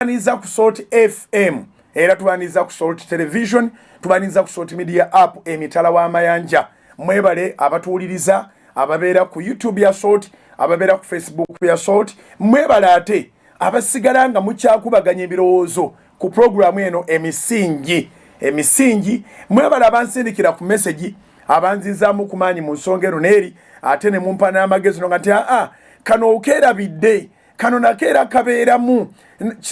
tubaniza ku Salt FM era tubaniza ku Salt Television, tubaniza ku Salt Media App emitala wa mayanja. Mwebale abatuuliriza ababeera ku YouTube ya Salt, ababeera ku Facebook ya Salt, mwebale ate abasigala nga mukyakubaganya ebirowoozo ku programu eno emisingi mwebale abansindikira ku message abanzizaamu kumaanyi mu nsonga eno neeri ate ne mumpa n'amagezi nga nti kano okeerabidde kano nakeera kabeeramu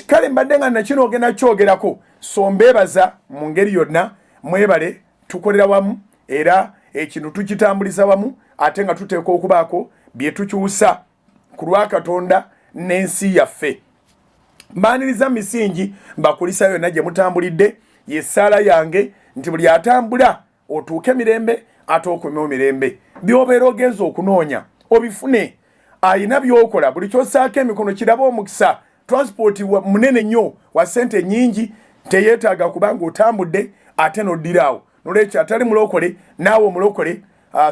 kale mbadde nga nakino ogenda kyogerako so mbeebaza mu ngeri yonna mwebale tukolera wamu era ekintu tukitambuliza wamu ate nga tuteeka okubaako bye tukyusa ku lwa Katonda n'ensi yaffe. Mbaaniriza misingi mbakulisa yonna gye mutambulidde yessaala yange nti buli atambula otuuke mirembe ate okomyewo mirembe. By'obeera ogenza okunoonya obifune, ayina by'okola buli ky'ossaako emikono kiraba omukisa. Transport munene nnyo wa ssente nnyingi teyeetaaga kubanga otambudde ate n'oddiraawo. Nolwekyo atali mulokole naawe omulokole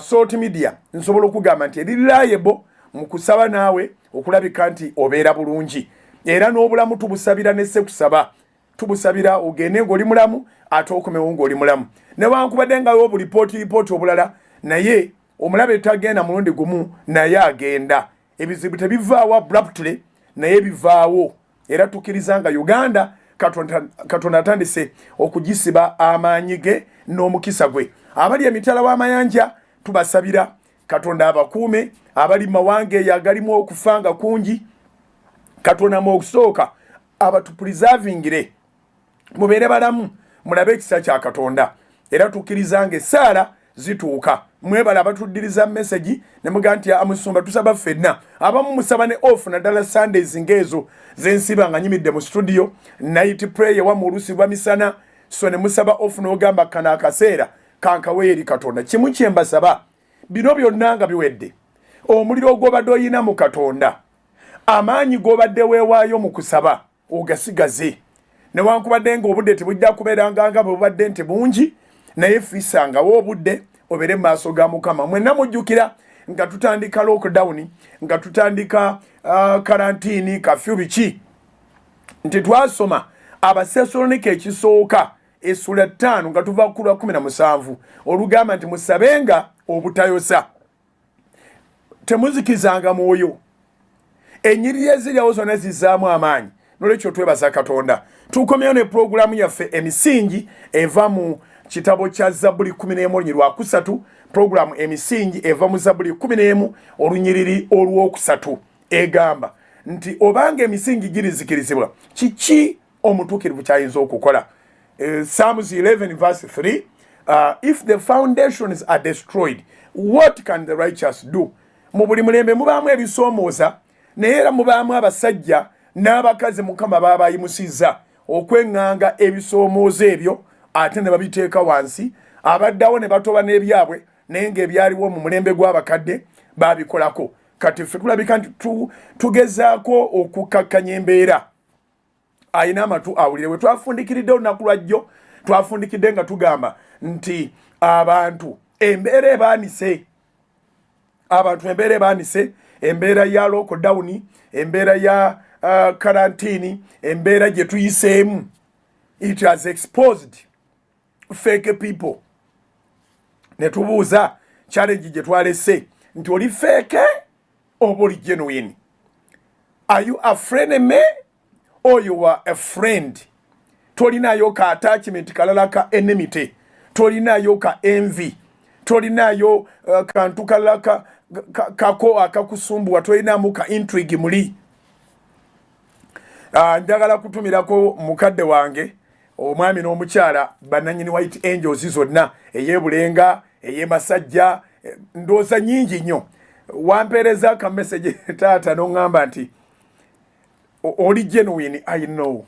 Salt Media nsobola okugamba nti eri reliable mu kusaba naawe okulabika nti obeera bulungi. Era n'obulamu tubusabira n'essekusaba. Tubusabira ogende ng'oli mulamu ate okomewo ng'oli mulamu. Newankubadde nga wo bulipooti obulala naye omulabe tagenda mulundi gumu naye agenda. Ebizibu tebivaawo abruptly naye bivaawo. Era tukkiriza nga Uganda Katonda atandise okugisiba amaanyi ge n'omukisa gwe. Abali emitala w'amayanja tubasabira Katonda abakuume, abali mawange yagalimu okufanga kungi Katonda mu okusooka abatupreservingire mubeere balamu mulabe ekisa kya Katonda. Era tukkiriza nga essaala zituuka. Mwebala abatuddiriza message ne muga nti amusumba tusaba ffenna abamu musaba ne off naddala Sundays ng'ezo zensiba nga nyimidde mu studio night prayer wa mu olusi lwa misana so ne musaba off n'ogamba kana akaseera kankawe eri Katonda. Kimu kye mbasaba bino byonna nga biwedde omuliro ogw'obadde oyina mu Katonda amaanyi g'obadde weewaayo mu kusaba ogasigaze newankubadde ng'obudde tebujja kubeeranga nga bwebubadde nti bungi naye fiisangawo obudde obeere mu maaso ga Mukama. Mwenna mujjukira nga tutandika lockdown nga tutandika karantini kafyu biki nti twasoma Abasessalonike ekisooka essula 5 nga tuva ku lwa 17 olugamba nti musabenga obutayosa temuzikizanga mwoyo ennyiriri eziryawo zonna zizzaamu amaanyi. Nolwekyo twebaza Katonda. Tukomyewo ne programu yaffe emisingi eva mu kitabo kya Zabbuli 11 olunyiriri lwakusatu. Programu emisingi eva mu Zabbuli 11 olunyiriri olwokusatu egamba nti obanga emisingi girizikirizibwa kiki omutuukirivu kyayinza okukola. Psalms 11 verse 3 if the foundations are destroyed what can the righteous do. Mu buli mulembe mubaamu ebisoomooza naye era mubaamu abasajja n'abakazi Mukama baabayimusizza okweŋŋanga ebisoomoozo ebyo ate ne babiteeka wansi abaddawo ne batoba n'ebyabwe naye ng'ebyaliwo mu mulembe gw'abakadde baabikolako. Kati ffe tulabika nti tugezaako okukkakkanya embeera. Ayina amatu awulire. Bwe twafundikiridde olunaku lwajjo twafundikidde nga tugamba nti abantu embeera ebaanise, embeera ya lockdown, embeera ya karantini, embeera gye tuyiseemu, it has exposed fake people. Ne tubuuza challenge gye twalese nti oli fake oba oli genuine. Are you a frenemy or you are a friend? Tolinayo ka attachment kalala ka enmity, tolinayo ka envy, tolinayo kantu kalala kako akakusumbuwa, tolinamu ka intrigue muli. Njagala kutumirako mukadde wange omwami n'omukyala bannannyini White Angels zonna ey'ebulenga ey'emasajja ndooza nyingi nnyo. Wampeereza ka message taata n'oŋŋamba nti oli genuine. I know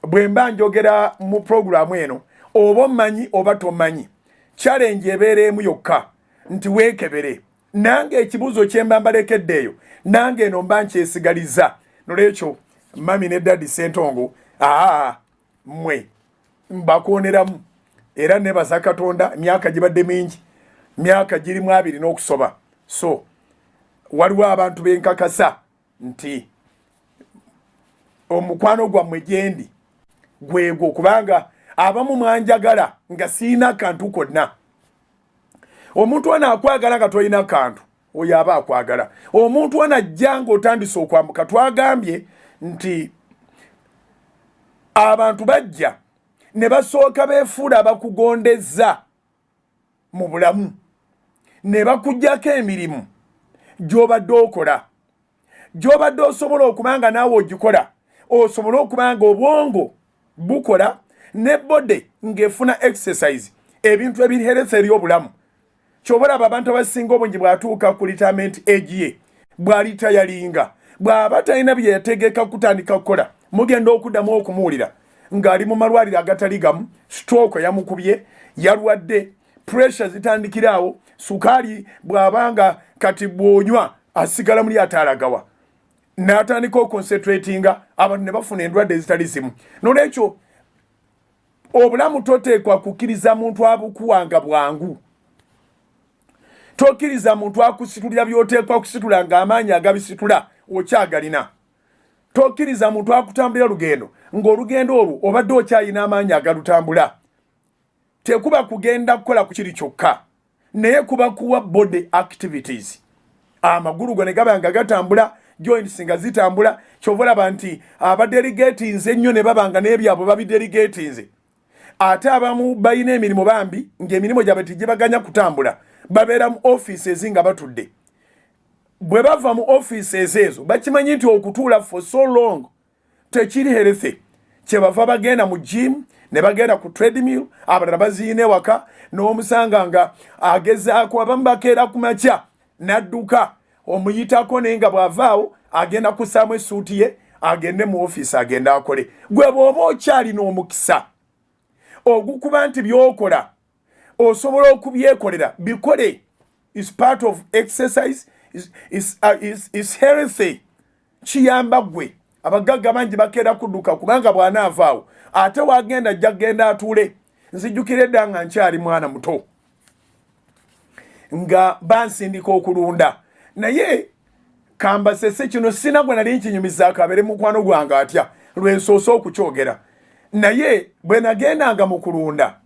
bwe mba njogera mu programu eno oba omanyi oba tomanyi challenge ebeera emu yokka nti weekebere. Nange ekibuuzo kye mba mbalekeddeeyo nange eno mba nkyesigaliza. Nolwekyo mami ne daddy Ssentongo mmwe mbakooneramu era nebaza Katonda. Emyaka gibadde mingi, myaka girimu 2 n'okusoba. So waliwo abantu benkakasa nti omukwano gwammwe gyendi gwego kubanga abamu mwanjagala nga siina kantu konna. Omuntu ono akwagala nga tolina kantu oyo aba akwagala. Omuntu ono ajja ng'otandise okwambuka. Twagambye nti abantu bajja ne basooka beefuula abakugondezza mu bulamu ne bakuggyako emirimu gy'obadde okola, gy'obadde osobola okubanga naawe ogikola, osobola okubanga obwongo bukola ne bode ng'efuna exercise, ebintu ebihereza eri obulamu. Kyobalaba abantu abasinga obungi bw'atuuka ku retirement age ye, bw'alitayalinga, bw'aba talina bye yategeka kutandika kukola, mugenda okuddamu okumuwulira ng'ali mu malwaliro agatali gamu, stroke yamukubye, yalwadde, pressure zitandikira awo, sukaali bw'abanga kati bw'onywa asigala muli ataalagawa, n'atandika okonsentratinga, abantu ne bafuna endwadde ezitali zimu. N'olwekyo obulamu toteekwa kukkiriza muntu abukuwanga bwangu. Tokkiriza muntu akusitulira by'oteekwa kusitula ng'amaanyi agabisitula okyagalina. Tokkiriza muntu akutambulira lugendo ng'olugendo olwo obadde okyalina amaanyi agalutambula. Tekuba kugenda kukola ku kiri kyokka, naye kuba kuwa body activities. Amagulu go ne gaba nga gatambula, joints nga zitambula. Kyova olaba nti abadelegatinze ennyo ne babanga n'ebyabwe babidelegatinze. Ate abamu balina emirimu bambi ng'emirimu gyabwe tegibaganya kutambula, babeera mu offices nga batudde. Bwe bava mu offices ezo bakimanyi nti okutuula for so long tekiri healthy. Kyebava bagenda mu gym ne bagenda ku treadmill, abalala baziine waka n'omusanga nga agezaako, abamu bakeera ku makya n'adduka omuyitako naye nga bw'avaawo agenda kussaamu essuuti ye agende mu office agenda akole. Gwe bw'oba okyalina omukisa ogukuba nti by'okola osobola okubyekolera, bikole. Is part of exercise, is healthy. Kiyamba gwe. Abagagga bangi bakeera kudduka kubanga bw'anaavaawo ate wagenda ajja kgenda atuule. Nzijjukira edda nga nkyali mwana muto nga bansindika okulunda, naye kambasese kino sina gwe nali nkinyumizaako abeere mukwano gwange atya lwensoose okukyogera. Naye bwe nagendanga mu kulunda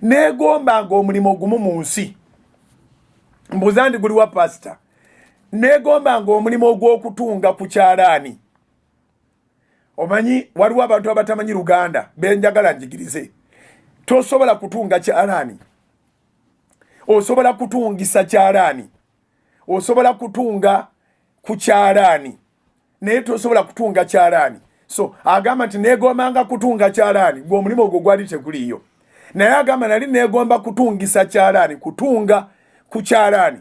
neegombanga omulimu gumu mu nsi, mbuuza ndi guli wa pasita, neegombanga omulimu ogw'okutunga ku kyalaani. Omanyi waliwo abantu abatamanyi Luganda benjagala njigirize. Tosobola kutunga kyalaani, osobola kutungisa kyalaani, osobola kutunga ku kyalaani, naye tosobola kutunga kyalaani. So agamba nti neegombanga kutunga kyalaani, gwe omulimu ogwo gwali teguliyo. Naye agamba nali neegomba kutungisa kyalaani, kutunga ku kyalaani,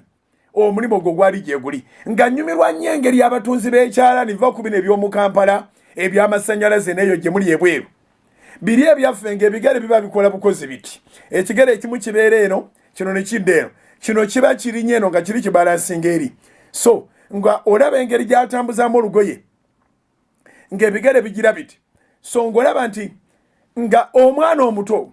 omulimu ogwo gwali gye guli. Nga nnyumirwa nnyo engeri abatunzi b'ekyalaani biva ku bino eby'omu Kampala eby'amasannyalaze n'eyo gye muli ebweru. Biri ebyaffe ng'ebigere biba bikola bukozi biti. Ekigere ekimu kibeera eno, kino ne kidda eno, kino kiba kirinye eno nga kiri kibalansinga eri. So nga olaba engeri gy'atambuzaamu olugoye ng'ebigere bigira biti. So ng'olaba nti nga omwana omuto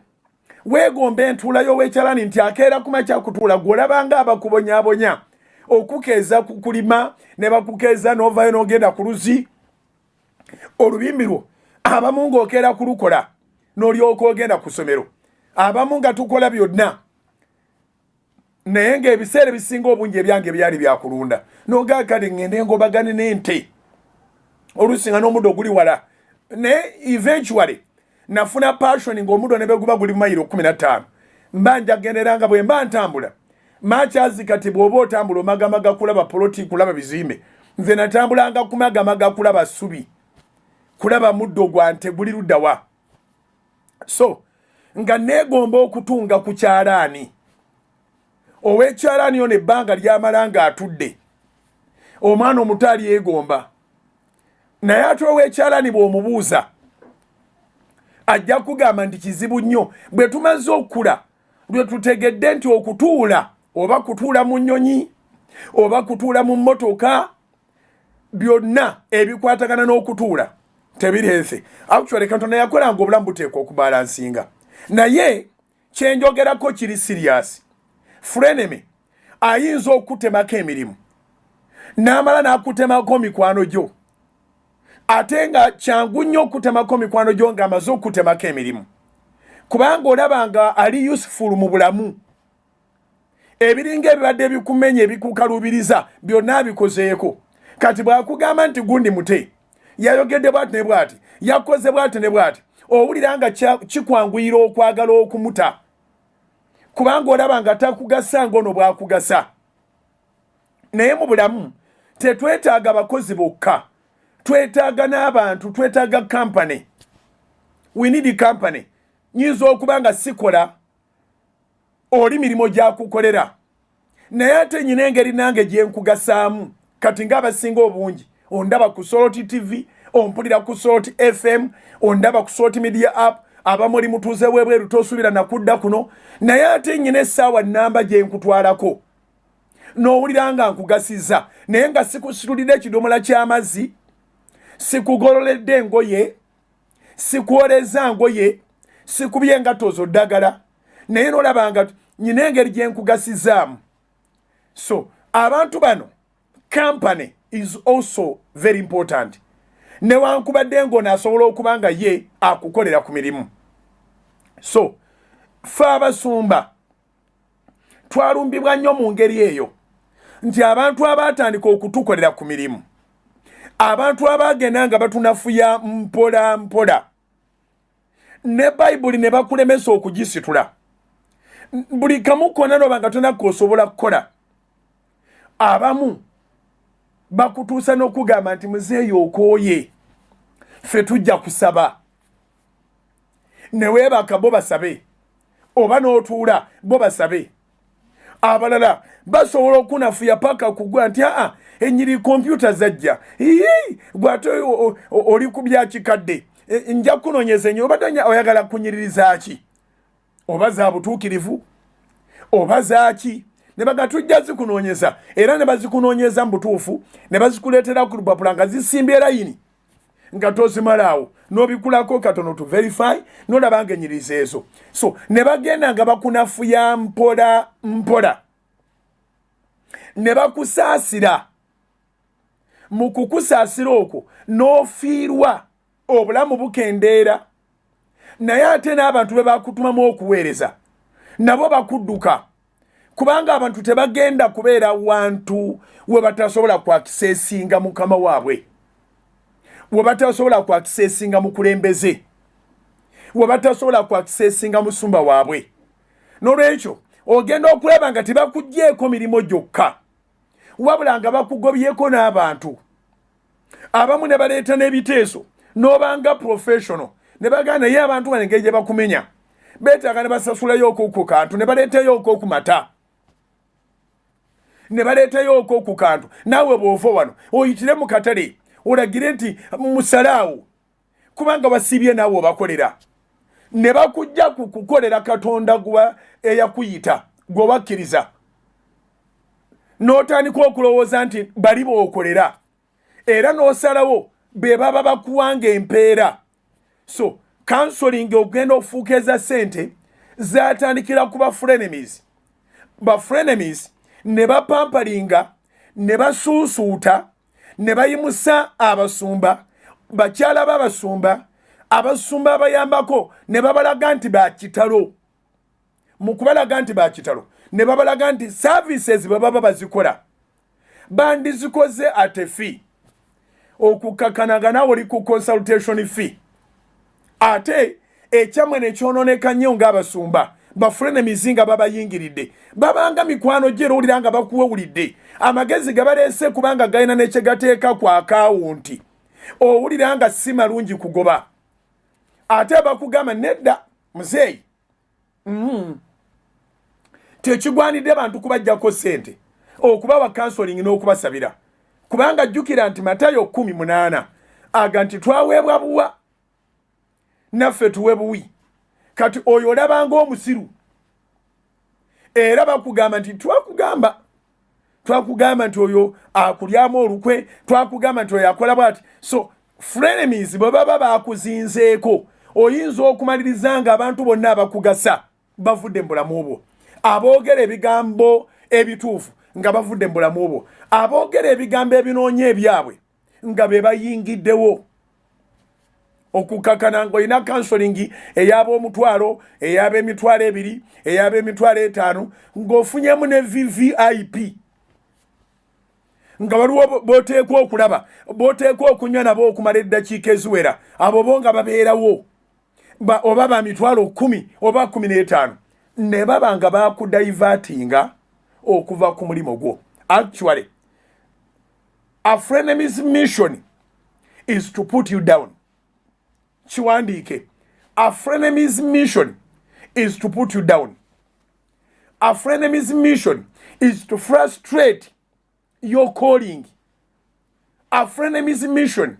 weegomba entuula y'ow'ekyalaani nti akeera ku makya kutuula, gw'olabanga abakubonyaabonya okukeeza ku kulima ne bakukeeza n'ovaayo n'ogenda ku luzzi olubimbi lwo, abamu ng'okeera kulukola n'olyoka ogenda ku ssomero, abamu nga tukola byonna, naye ng'ebiseera ebisinga obungi ebyange byali byakulunda. N'ogaa kale ngende ngobagane n'ente, oluusi nga n'omuddo guli wala, naye eventually nafuna passion ng'omuddo ne beguba guli mayiro 15. Mba njagenderanga bwe mba ntambula makyazi kati bw'oba otambula omagamaga kulaba poloti, kulaba bizimbe, nze natambulanga kumagamaga kulaba ssubi, kulaba muddo gwa nte guli luddawa. So nga neegomba okutunga ku kyalaani, ow'ekyalaani yo n'ebbanga lyamala nga atudde, omwana omuto yeegomba. Naye ate ow'ekyalaani bw'omubuuza ajja kugamba nti kizibu nnyo. Bwe tumaze okukula lwe tutegedde nti okutuula, oba kutuula mu nnyonyi oba kutuula mu mmotoka, byonna ebikwatagana n'okutuula tebirese. Actually Katonda yakolanga obulamu buteekwa okubalansinga. Naye kyenjogerako kiri serious. Frenemy ayinza okutemako emirimu n'amala n'akutemako mikwano gyo atenga kyangu nnyo okutemako mikwano gyo ng'amaze okutemako emirimu kubanga olabanga ali useful mu bulamu ebiringa ebibadde bikumenya ebikukalubiriza byonna abikozeeko kati bw'akugamba nti gundi mute yayogedde bw'ati ne bw'ati yakoze bw'ati ne bw'ati owulira nga kikwanguyira okwagala okumuta kubanga olabanga takugasa ng'ono bw'akugasa naye mu bulamu tetwetaaga bakozi bokka twetaaga n'abantu twetaaga company we need company nyinza okuba nga sikola oli mirimo gyakukolera naye ate nyina engeri nange gye nkugasaamu kati ng'abasinga obungi ondaba ku Soroti TV ompulira ku Soroti FM ondaba ku Soroti Media App abamuli mutuuze webweru tosuubira nakudda kuno naye ate nyina essaawa nnamba gye nkutwalako n'owulira nga nkugasiza naye nga sikusitulidde ekidomola ky'amazzi sikugololedde engoye sikwoleza ngoye sikubye engato zo ddagala naye n'olabanga nyina engeri gye nkugasizaamu so abantu bano company is also very important newankubadde ng'onaasobola okuba nga ye akukolera ku mirimu so ffe abasumba twalumbibwa nnyo mu ngeri eyo nti abantu abaatandika okutukolera ku mirimu abantu abagenda nga batunafuya mpola mpola ne bayibuli ne bakulemesa okugisitula buli kamu konna n'obanga tonakoosobola kukola abamu bakutuusa n'okugamba nti muzeeyo okooye ffe tujja kusaba ne weebaka bo basabe oba n'otuula bo basabe abalala basobola okunafuya paka kugwa nti enyiri kompyuta zajja gwate oli ku byakikadde nja kunoonyeza enyo obadde oyagala kunyiririza ki oba za butuukirivu oba zaaki ne baga tujja zikunoonyeza era ne bazikunoonyeza mu butuufu ne bazikuleetera ku lupapula nga zisimbye layini nga tozimalaawo n'obikulako katono to verify n'olaba nga enyiriza ezo so ne bagenda nga bakunafuya mpola mpola ne bakusaasira mu kukusaasira okwo n'ofiirwa obulamu bukendeera naye ate n'abantu be bakutumamu okuweereza nabo bakudduka kubanga abantu tebagenda kubeera wantu we batasobola kwakiseesinga mukama waabwe we batasobola kwakiseesinga mukulembeze we batasobola kwakiseesinga musumba waabwe n'olwekyo ogenda okulaba nga tebakuggyeko mirimo gyokka wabula nga bakugobyeko n'abantu abamu ne baleeta n'ebiteeso n'obanga professional ne bagana naye abantu bano engeri gye bakumenya beetaaga ne basasulayo ku kantu ne baleetayo ku mata ne baleetayo ku kantu naawe bw'ova wano oyitire mu katale olagire nti musalaawo kubanga basibye naawe obakolera ne bakujja ku kukolera katonda gwa eyakuyita gwe bakkiriza n'otandika okulowooza nti bali b'okolera era n'osalawo be baba bakuwanga empeera so counseling ogenda okufuuka eza ssente zatandikira ku bafrenemies bafrenemies ne bapampalinga ne basuusuuta ne bayimusa abasumba bakyala b'abasumba abasumba abayambako ne babalaga nti bakitalo mu kubalaga nti bakitalo ne babalaga nti services bwe baba bazikola bandizikoze ate fee okukakanaga nawe oli ku consultation fee ate ekyamwe ne kyonooneka nnyo ng'abasumba bafrenemies nga babayingiridde babanga mikwano gyera owulira nga bakuwewulidde amagezi gabaleese kubanga galina nekyegateeka ku akawunti owulira nga si malungi kugoba ate bakugamba nedda muzeeyi tekigwanidde bantu kubajjako ssente okubawa counseling n'okubasabira kubanga jjukira nti Matayo 18 aga nti twaweebwa buwa naffe tuwe buwi kati oyo olabanga omusiru era bakugamba nti twakugamba nti oyo akulyamu olukwe twakugamba nti oyo akola bwati so frenemies bwe baba bakuzinzeeko oyinza okumaliriza nga abantu bonna abakugasa bavudde mu bulamu obwo aboogera ebigambo ebituufu nga bavudde mu bulamu obwo aboogera ebigambo ebinoonya ebyabwe nga be bayingiddewo okukakana ng'olina counseling ey'ab'omutwalo ey'ab'emitwalo 2 ey'ab'emitwalo 5 ng'ofunyemu ne VVIP nga waliwo boteekwa okulaba boteekwa okunywa nabo okumala eddakiika eziwera abo bo nga babeerawo oba ba mitwalo 10 oba 15 ne baba nga bakudivertinga okuva ku mulimo gwo. Actually, a frenemy's mission is to put you down. Chiwandike. A frenemy's mission is to put you down. A frenemy's mission is to frustrate your calling. A frenemy's mission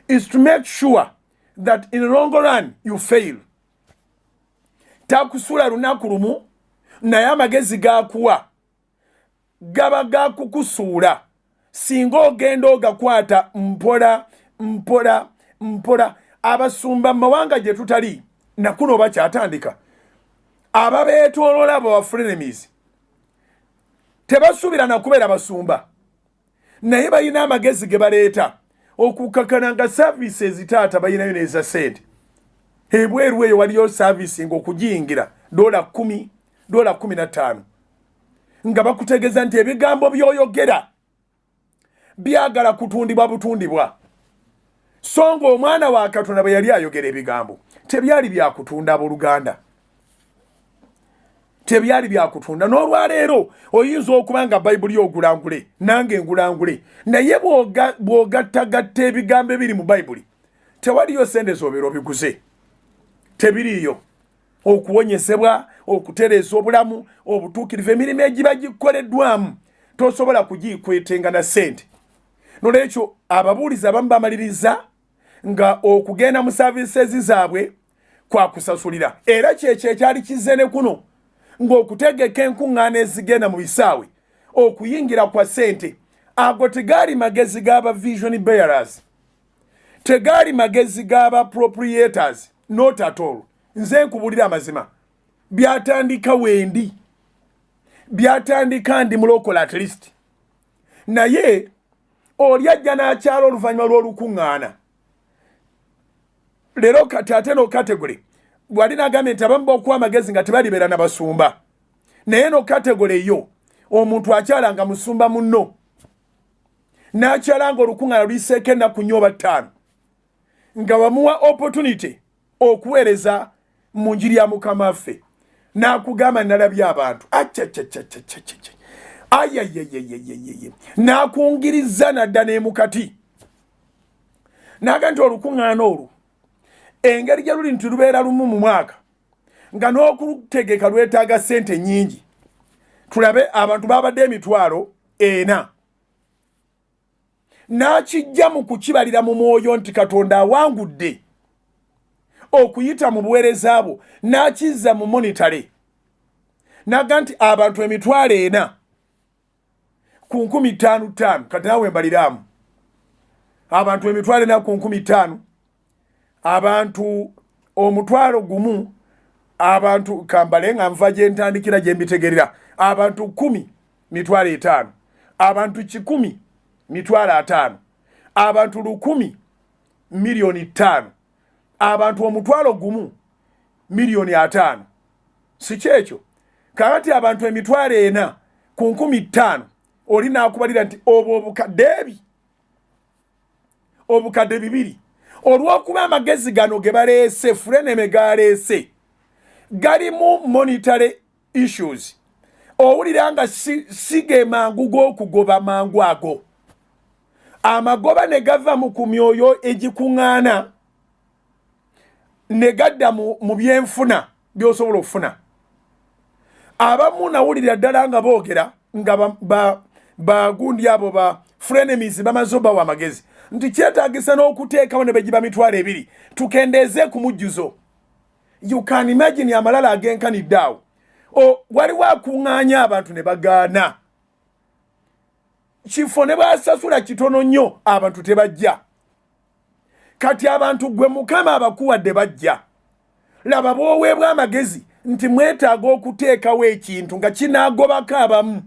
is to make sure that in the long run you fail. Takusula lunaku lumu naye amagezi gakuwa gaba gakukusuula singa ogenda ogakwata mpola abasumba mawanga gye tutali nakuno bakyatandika ababeetooloola abo frenemies tebasuubira nakubeera basumba naye balina amagezi ge baleeta okukakana nga services taata balinayo neza sente ebweru eyo waliyo servicing okugiyingira $10 $15 nga bakutegeeza nti ebigambo by'oyogera byagala kutundibwa so ng'omwana wa Katonda bwe yali ayogera ebigambo tebyali byakutunda abooluganda tebyali byakutunda. N'olwaleero oyinza okuba nga bayibuli ogulangule nange ngulangule naye bw'ogattagatta ebigambo ebiri mu bayibuli tewaliyo sente z'obeera obiguze tebiriyo okuwonyesebwa okutereeza obulamu obutuukirivu emirimu egiba gikoleddwamu tosobola kugikwetenga na sente. Nolwekyo ababuulizi abamu bamaliriza nga okugenda mu services zaabwe kwa kusasulira era kyekyo ekyali kizene kuno ng'okutegeka enkuŋŋaana ezigenda mu bisaawe okuyingira kwa sente ago tegaali magezi g'aba vision bearers tegaali magezi g'aba appropriators not at all. Nze nkubulira amazima byatandika wendi byatandika ndi mulokola at least naye oli ajja n'akyala oluvannyuma lw'olukuŋŋaana leero kati ate no category bwali nagambye nti abamu b'okuwa amagezi nga tebalibeera na basumba naye no category yo omuntu akyala nga musumba munno n'akyala nga olukuŋŋaana luliseeko ennaku 4 oba 5 nga bamuwa opportunity okuweereza mu njiri ya Mukama waffe n'akugamba nalabye abantu n'akungiriza nadda n'emukati n'aga nti olukuŋŋaana olwo engeri gye luli nti lubeera lumu mu mwaka nga n'okutegeka lwetaaga sente nnyingi. Tulabe abantu babadde emitwalo 4 n'akijja mu kukibalira mu mwoyo nti Katonda awangudde okuyita mu buweereza bwo n'akizza mu monitale n'aga nti abantu emitwalo 4 ku 15,000 kati nawe mbaliramu abantu emitwalo 4 ku 15,000 abantu omutwalo gumu abantu kambale nga nva gye ntandikira gye mbitegerera abantu 10 mitwalo 5 abantu 10 mitwalo 5 abantu 1,000 milioni 5 abantu omutwalo gumu milioni 5 si kyekyo kakati abantu emitwalo 4 ku 15,000 oli n'akubalira nti obukadde 2 olw'okuba amagezi gano ge baleese Frenemy galeese galimu monetary issues owulira nga sige mangu g'okugoba mangu ago amagoba ne gava mu ku myoyo egikuŋŋaana ne gadda mu byenfuna by'osobola okufuna. Abamu nawulira ddala nga boogera nga bagundi abo ba frenemies bamaze obawa amagezi nti kyetaagisa n'okuteekawo ne begiba mitwalo 2 tukendeeze ku mujjuzo. You can imagine amalala agenkanidde awo waliwo akuŋŋaanya abantu ne bagaana kifo ne basasula kitono nnyo abantu tebajja kati abantu gwe Mukama abakuwadde bajja. Laba bw'oweebwa amagezi nti mwetaaga okuteekawo ekintu nga kinaagobako abamu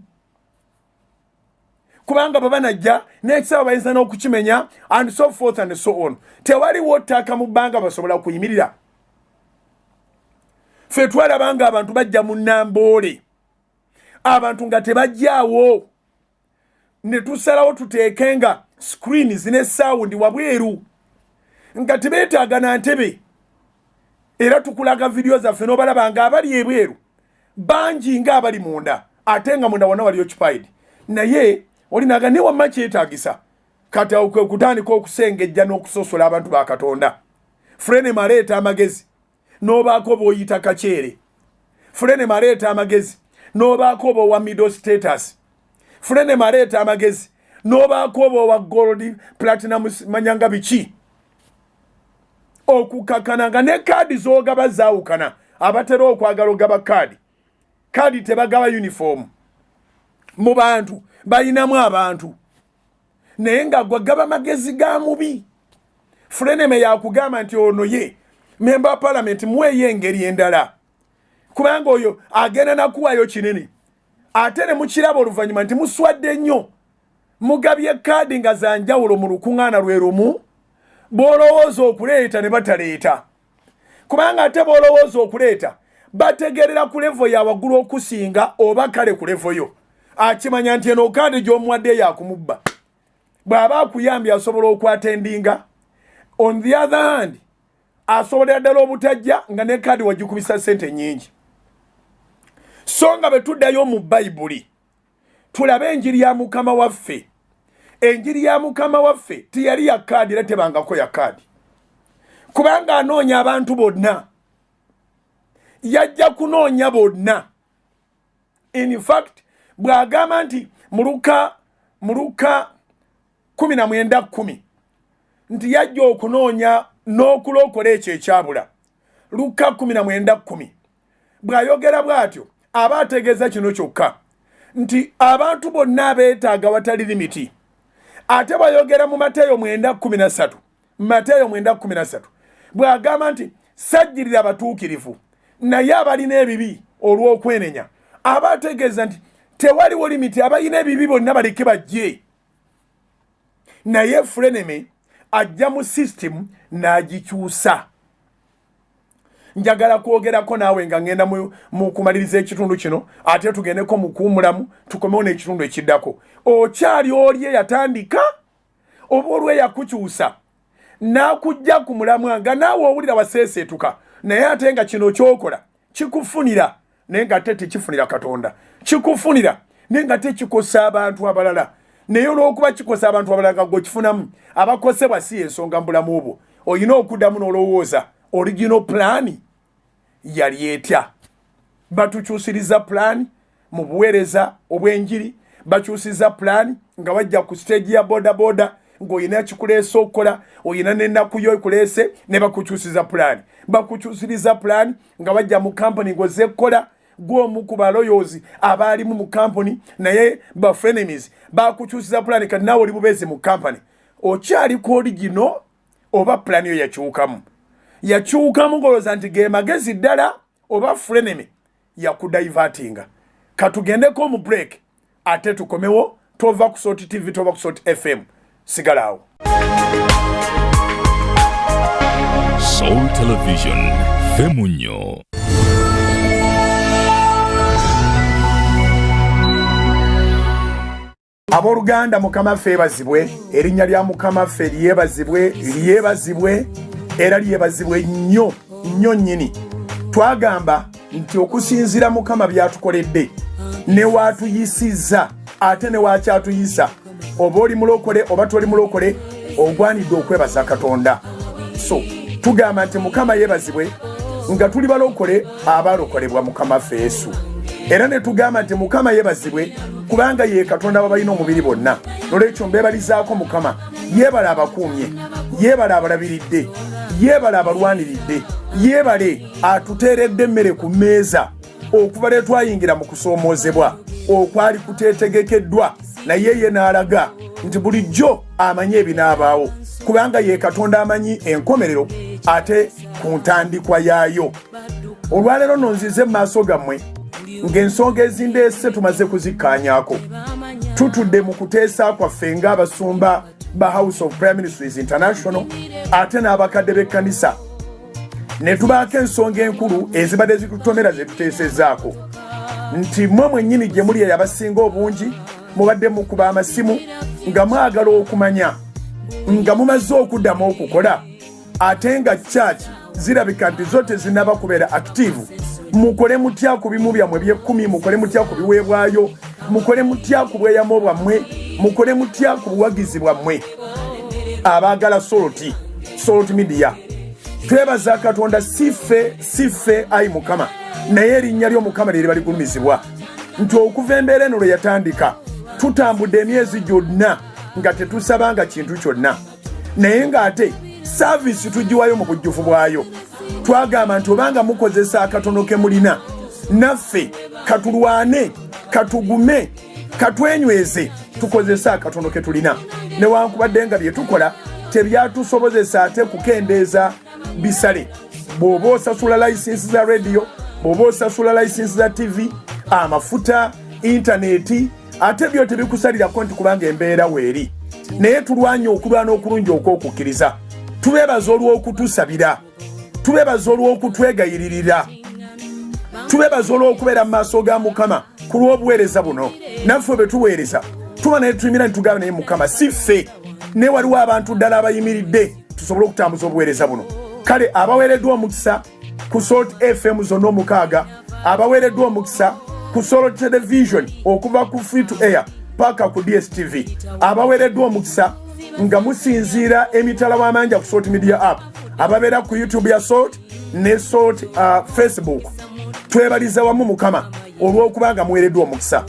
kubanga baba najja n'ekisaba bayinza n'okukimenya and so forth and so on. Tewaliwo ttaka mu bbanga basobola kuyimirira. Ffe twalabanga abantu bajja mu Namboole, abantu nga tebajjaawo, ne tusalawo tuteekenga screens ne sound wabweru nga tebeetaaga na ntebe, era tukulaga video zaffe n'obalaba nga abali ebweru bangi nga abali munda, ate nga munda wonna wali occupied. Naye olinaga ne wamma kyetaagisa kati okutandika okusengejja n'okusosola abantu ba Katonda. Frene maleeta amagezi n'obaako b'oyita kaceere. Frene maleeta amagezi n'obaako b'owa middle status. Frene maleeta amagezi n'obaako b'owa gold platinum manyanga biki. Okukakana nga ne kaadi z'ogaba zaawukana. Abatera okwagala ogaba kaadi tebagaba uniform. Mu bantu bayinamu abantu naye nga gwagaba magezi ga mubi. Freneme yakugamba nti ono ye member parliament muweye engeri endala kubanga oyo agenda nakuwayo kinene ate ne mukiraba oluvannyuma nti muswadde nnyo mugabye kaadi nga zanjawulo mu lukuŋŋaana lwe lumu bw'olowooza okuleeta ne bataleeta kubanga ate bw'olowooza okuleeta bategerera ku levo ya waggulu okusinga oba kale ku levo yo akimanya nti eno kaadi gy'omuwadde yakumubba bw'aba akuyambye asobola okwatendinga. On the other hand asobola ddala obutajja nga ne kaadi wagikubisa ssente nnyingi. So nga bwe tuddayo mu Bayibuli tulabe enjiri ya Mukama waffe. Enjiri ya Mukama waffe tiyali ya kaadi era tebangako ya kaadi kubanga anoonya abantu bonna, yajja kunoonya bonna. In fact bw'agamba nti mu Luka 19:10 nti yajja okunoonya n'okulokola ekyo ekyabula. Luka 19:10 bw'ayogera bw'atyo aba ategeeza kino kyokka nti abantu bonna beetaaga watali limiti. Ate bw'ayogera mu Mateyo 9:13 bw'agamba nti sajjirira abatuukirivu naye abalina ebibi olw'okwenenya. Aba ategeeza nti tewaliwo limiti, abalina ebibi bonna baleke bajje. Naye Freneme ajja mu system n'agikyusa. Njagala kwogerako naawe nga ngenda mu kumaliriza ekitundu kino ate tugendeko mu kuwumulamu tukomewo n'ekitundu ekiddako. Okyali oli eyatandika oba olwe yakukyusa n'akujja ku mulamwa nga naawe owulira waseeseetuka naye ate nga kino kyokola kikufunira naye nga ate tekifunira Katonda. Kikufunira naye nga tekikosa abantu abalala. Naye olw'okuba kikosa abantu abalala nga gwekifunamu abakosebwa si ensonga mu bulamu obwo. Olina okuddamu n'olowooza original plan yali etya. Batukyusiriza plan mu buweereza obw'enjiri, bakyusiza plan nga bajja ku stage ya boda ng'olina kikuleesa okukola, olina n'ennaku yo ekuleese ne bakukyusiza plan. Bakukyusiriza plan nga bajja mu company ng'ozze kukola gw'omu ku baloyozi abaalimu mu company naye ba frenemies bakukyusiza plan kati naawe oli bubeezi mu company. Okyali ku original oba plan yo yakyukamu ng'olowooza nti ge magezi ddala oba frenemy yakudivertinga. Katugendeko mu break ate tukomewo. Tova ku Salt TV, tova ku Salt FM. Sigalaawo. Soul Television, Femunyo. Abooluganda Mukama ffe yeebazibwe, erinnya lya Mukama ffe lyebazibwe era lyebazibwe nnyo nnyini. Twagamba nti okusinziira Mukama byatukoledde ne waatuyisizza ate ne waakyatuyisa, oba oli mulokole oba toli mulokole ogwanidde okwebaza Katonda. So tugamba nti Mukama yeebazibwe nga tuli balokole abalokolebwa Mukama ffe Yesu. Era ne tugamba nti Mukama yeebazibwe kubanga ye Katonda babalina omubiri bonna. Nolwekyo mbeebalizaako Mukama. Yeebala abakuumye, yeebala abalabiridde, yeebala abalwaniridde, yeebale atuteeredde emmere ku mmeeza okuva lwe twayingira mu kusoomoozebwa okwali kuteetegekeddwa, naye ye n'alaga nti bulijjo amanyi ebinaabaawo kubanga ye Katonda amanyi enkomerero ate ku ntandikwa yaayo. Olwaleero nno nzize mu maaso gammwe ng'ensonga ezindeese tumaze kuzikkaanyaako. tutudde mu kuteesa kwaffe ng'abasumba ba House of Prime Ministries International ate n'abakadde b'ekkanisa ne tubaako ensonga enkulu ezibadde zitutomera ze tuteesezaako nti mmwe mwennyini gye muli eyabasinga obungi mubadde mukuba amasimu nga mwagala okumanya nga mumaze okuddamu okukola ate nga church zirabika nti zo tezinaba kubeera active. Mukole mutya ku bimu byammwe by'ekkumi, mukole mutya ku biweebwayo, mukole mutya ku bweyamo bwammwe, mukole mutya ku buwagizi bwammwe abaagala Salt Media. Twebaza Katonda sife ayi Mukama naye erinnya ly'Omukama lye bali kulumizibwa nti okuva embeera eno lwe yatandika tutambudde emyezi gyonna nga tetusabanga kintu kyonna naye ng'ate service tugiwayo mu bujjufu bwayo. Twagamba nti obanga mukozesa akatono ke mulina naffe katulwane katugume katwenyweze tukozesa akatono ke tulina newankubadde nga bye tukola tebyatusobozesa ate kukendeeza bisale. Bw'oba osasula license za radio, bw'oba osasula license za TV, amafuta, intaneti, ate byo tebikusalirako nti kubanga embeera weeri. Naye tulwanya okulwana okulungi okw'okukkiriza. Tubeebaza olw'okutusabira, tubeebaza olw'okutwegayiririra, tubeebaza olw'okubeera mu maaso ga Mukama ku lw'obuweereza buno. Naffe bwe tuweereza tuba naye tuyimira ne tugamba naye Mukama si ffe, ne waliwo abantu ddala abayimiridde tusobole okutambuza obuweereza buno. Kale abaweereddwa omukisa ku Salt FM zonna 6, abaweereddwa omukisa ku Salt Television okuva ku free to air paka ku DSTV, abaweereddwa omukisa nga musinziira emitala w'amanja ku Salt Media app, ababeera ku YouTube ya Salt ne Salt Facebook. Twebaliza wamu Mukama olw'okubanga muweereddwa omukisa.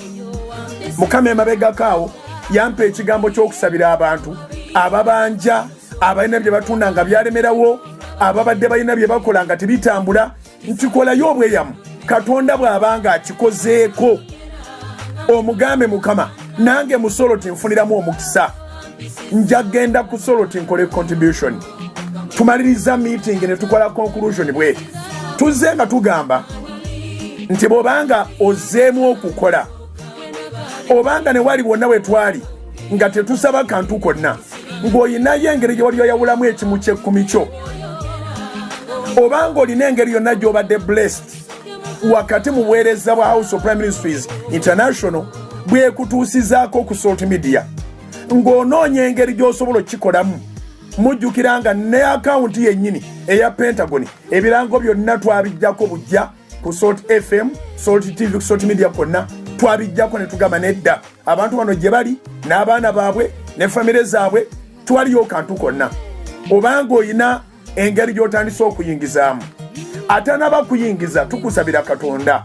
Mukama emabegako awo yampa ekigambo ky'okusabira abantu ababanja, abalina bye batunda nga byalemerawo, ababadde balina bye bakola nga tebitambula, nti kolayo obweyamu Katonda bw'abanga akikozeeko omugambe Mukama nange mu Salt nfuniramu omukisa. Nja genda ku Salt nkole contribution. Tumaliriza meeting ne tukola conclusion bweti. Tuzze nga tugamba nti bw'obanga ozzeemu okukola, obanga ne wali bonna we twali nga tetusaba kantu konna, ng'olinayo engeri gye wali oyawulamu ekimu ky'ekkumi kyo, obanga olina engeri yonna gy'obadde blessed wakati mu buweereza bwa House of Prime Ministries International bwekutuusizaako ku Salt Media, ng'onoonya engeri gy'osobola okikolamu, mujjukira nga ne akawunti yennyini eya Pentagon ebirango byonna twabijjako bujja ku Salt FM, Salt TV, ku Salt Media konna twabijjako ne tugamba nedda abantu bano gye bali n'abaana baabwe ne famire zaabwe twaliyo kantu konna. Obanga oyina engeri gy'otandisa okuyingizaamu, atanaba kuyingiza tukusabira Katonda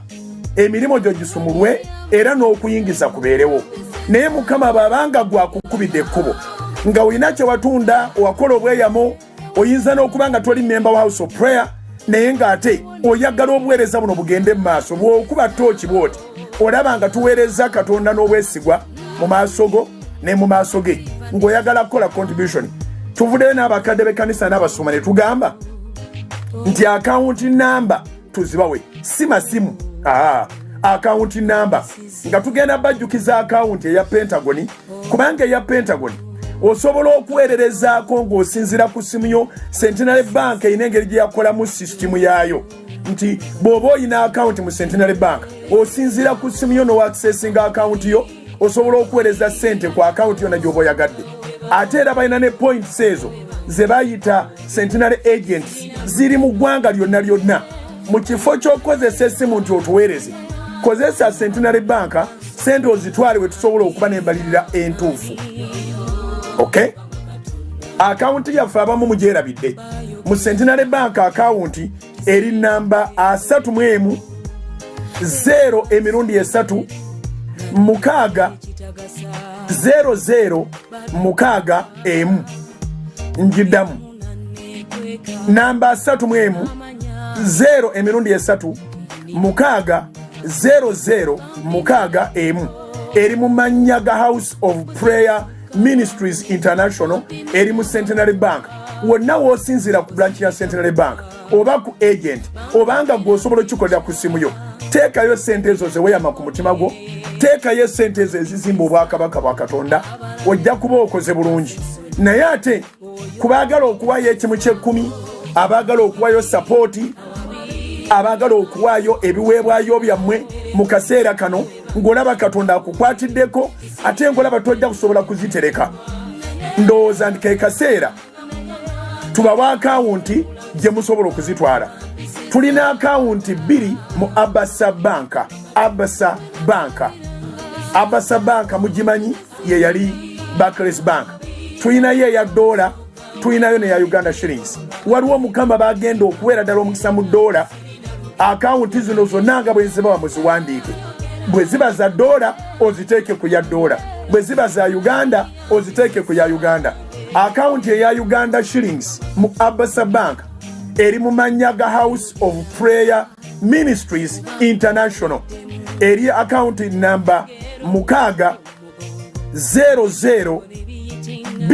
emirimu gyo gisumulwe era n'okuyingiza kubeerewo. Naye Mukama bw'abanga gwakukubidde ekkubo nga olina kye watunda owakola obweyamo, oyinza n'okuba nga toli member wa House of Prayer naye ng'ate oyagala obuweereza buno bugende mu maaso. Bw'okuba tooki bw'oti olaba nga tuweereza Katonda n'obwesigwa mu maaso go ne mu maaso ge, ng'oyagala kukola contribution. Tuvuddeyo n'abakadde b'ekkanisa n'abasoma ne tugamba nti akawunti namba tuzibawe, si masimu, akawunti namba nga tugenda bajjukiza akawunti eya Pentagon, kubanga eya Pentagon osobola okuweererezaako ng'osinzira ku simu yo. Centenary Bank erina engeri gye yakolamu sisitimu yaayo nti bw'oba olina akawunti mu Centenary Bank osinzira ku simu yo n'owakisesinga akawunti yo, osobola okuweereza ssente ku akawunti yonna gy'oba oyagadde. Ate era balina ne points ezo ze bayita Centenary Agents ziri mu ggwanga lyonna. Mu kifo ky'okukozesa essimu nti otuweereze, kozesa Centenary Bank, ssente ozitwale we tusobola okuba n'embalirira entuufu. Okay? Akawunti yaffe abamu mugyerabidde. Mu Centenary Bank akawunti eri namba 31 0 3 6 00 6 njiddamu namba 31 0 3 6 00 6 eri mu mannya ga House of Prayer Ministries International eri mu Centenary Bank. Wonna w'osinziira ku branch ya Centenary Bank oba ku agent obanga gw'osobola okukolera ku simu yo, teekayo sente ezo ze weeyama ku mutima gwo, teekayo sente ezo ezizimba obwakabaka bwa Katonda, ojja kuba okoze bulungi. Naye ate ku baagala okuwaayo ekimu ky'ekkumi, abaagala okuwaayo sapooti, abaagala okuwaayo ebiweebwayo byammwe mu kaseera kano ng'olaba Katonda akukwatiddeko ate ng'olaba tojja kusobola kuzitereka, ndowooza nti ke kaseera tubawa akawunti gye musobola okuzitwala. Tulina akawunti 2 mu Abasa Bank. Abasa Bank mugimanyi ye yali Barclays Bank. Tulinayo eya $, tulinayo neya Uganda shillings. Waliwo mukama bagenda okuweera ddala omukisa mu $. Akawunti zino zonna nga bwe ziba muziwandiike. Bwe ziba za $, oziteeke ku ya $. Bwe ziba za Uganda, oziteeke ku ya Uganda. Akawunti eya Uganda shillings mu Abasa Bank eri mu mannya ga House of Prayer Ministries International. Eri akawunti namba 6 00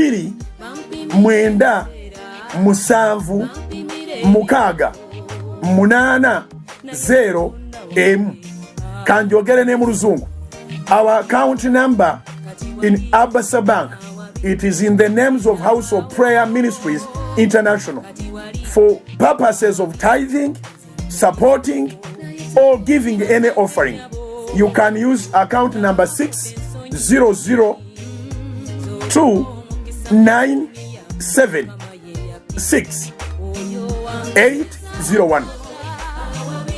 2 9 7 6 8 0 M. Kanjogere ne mu Luzungu. Our account number in Abasa Bank, it is in the names of House of Prayer Ministries International for purposes of tithing, supporting, or giving any offering. You can use account number 6002976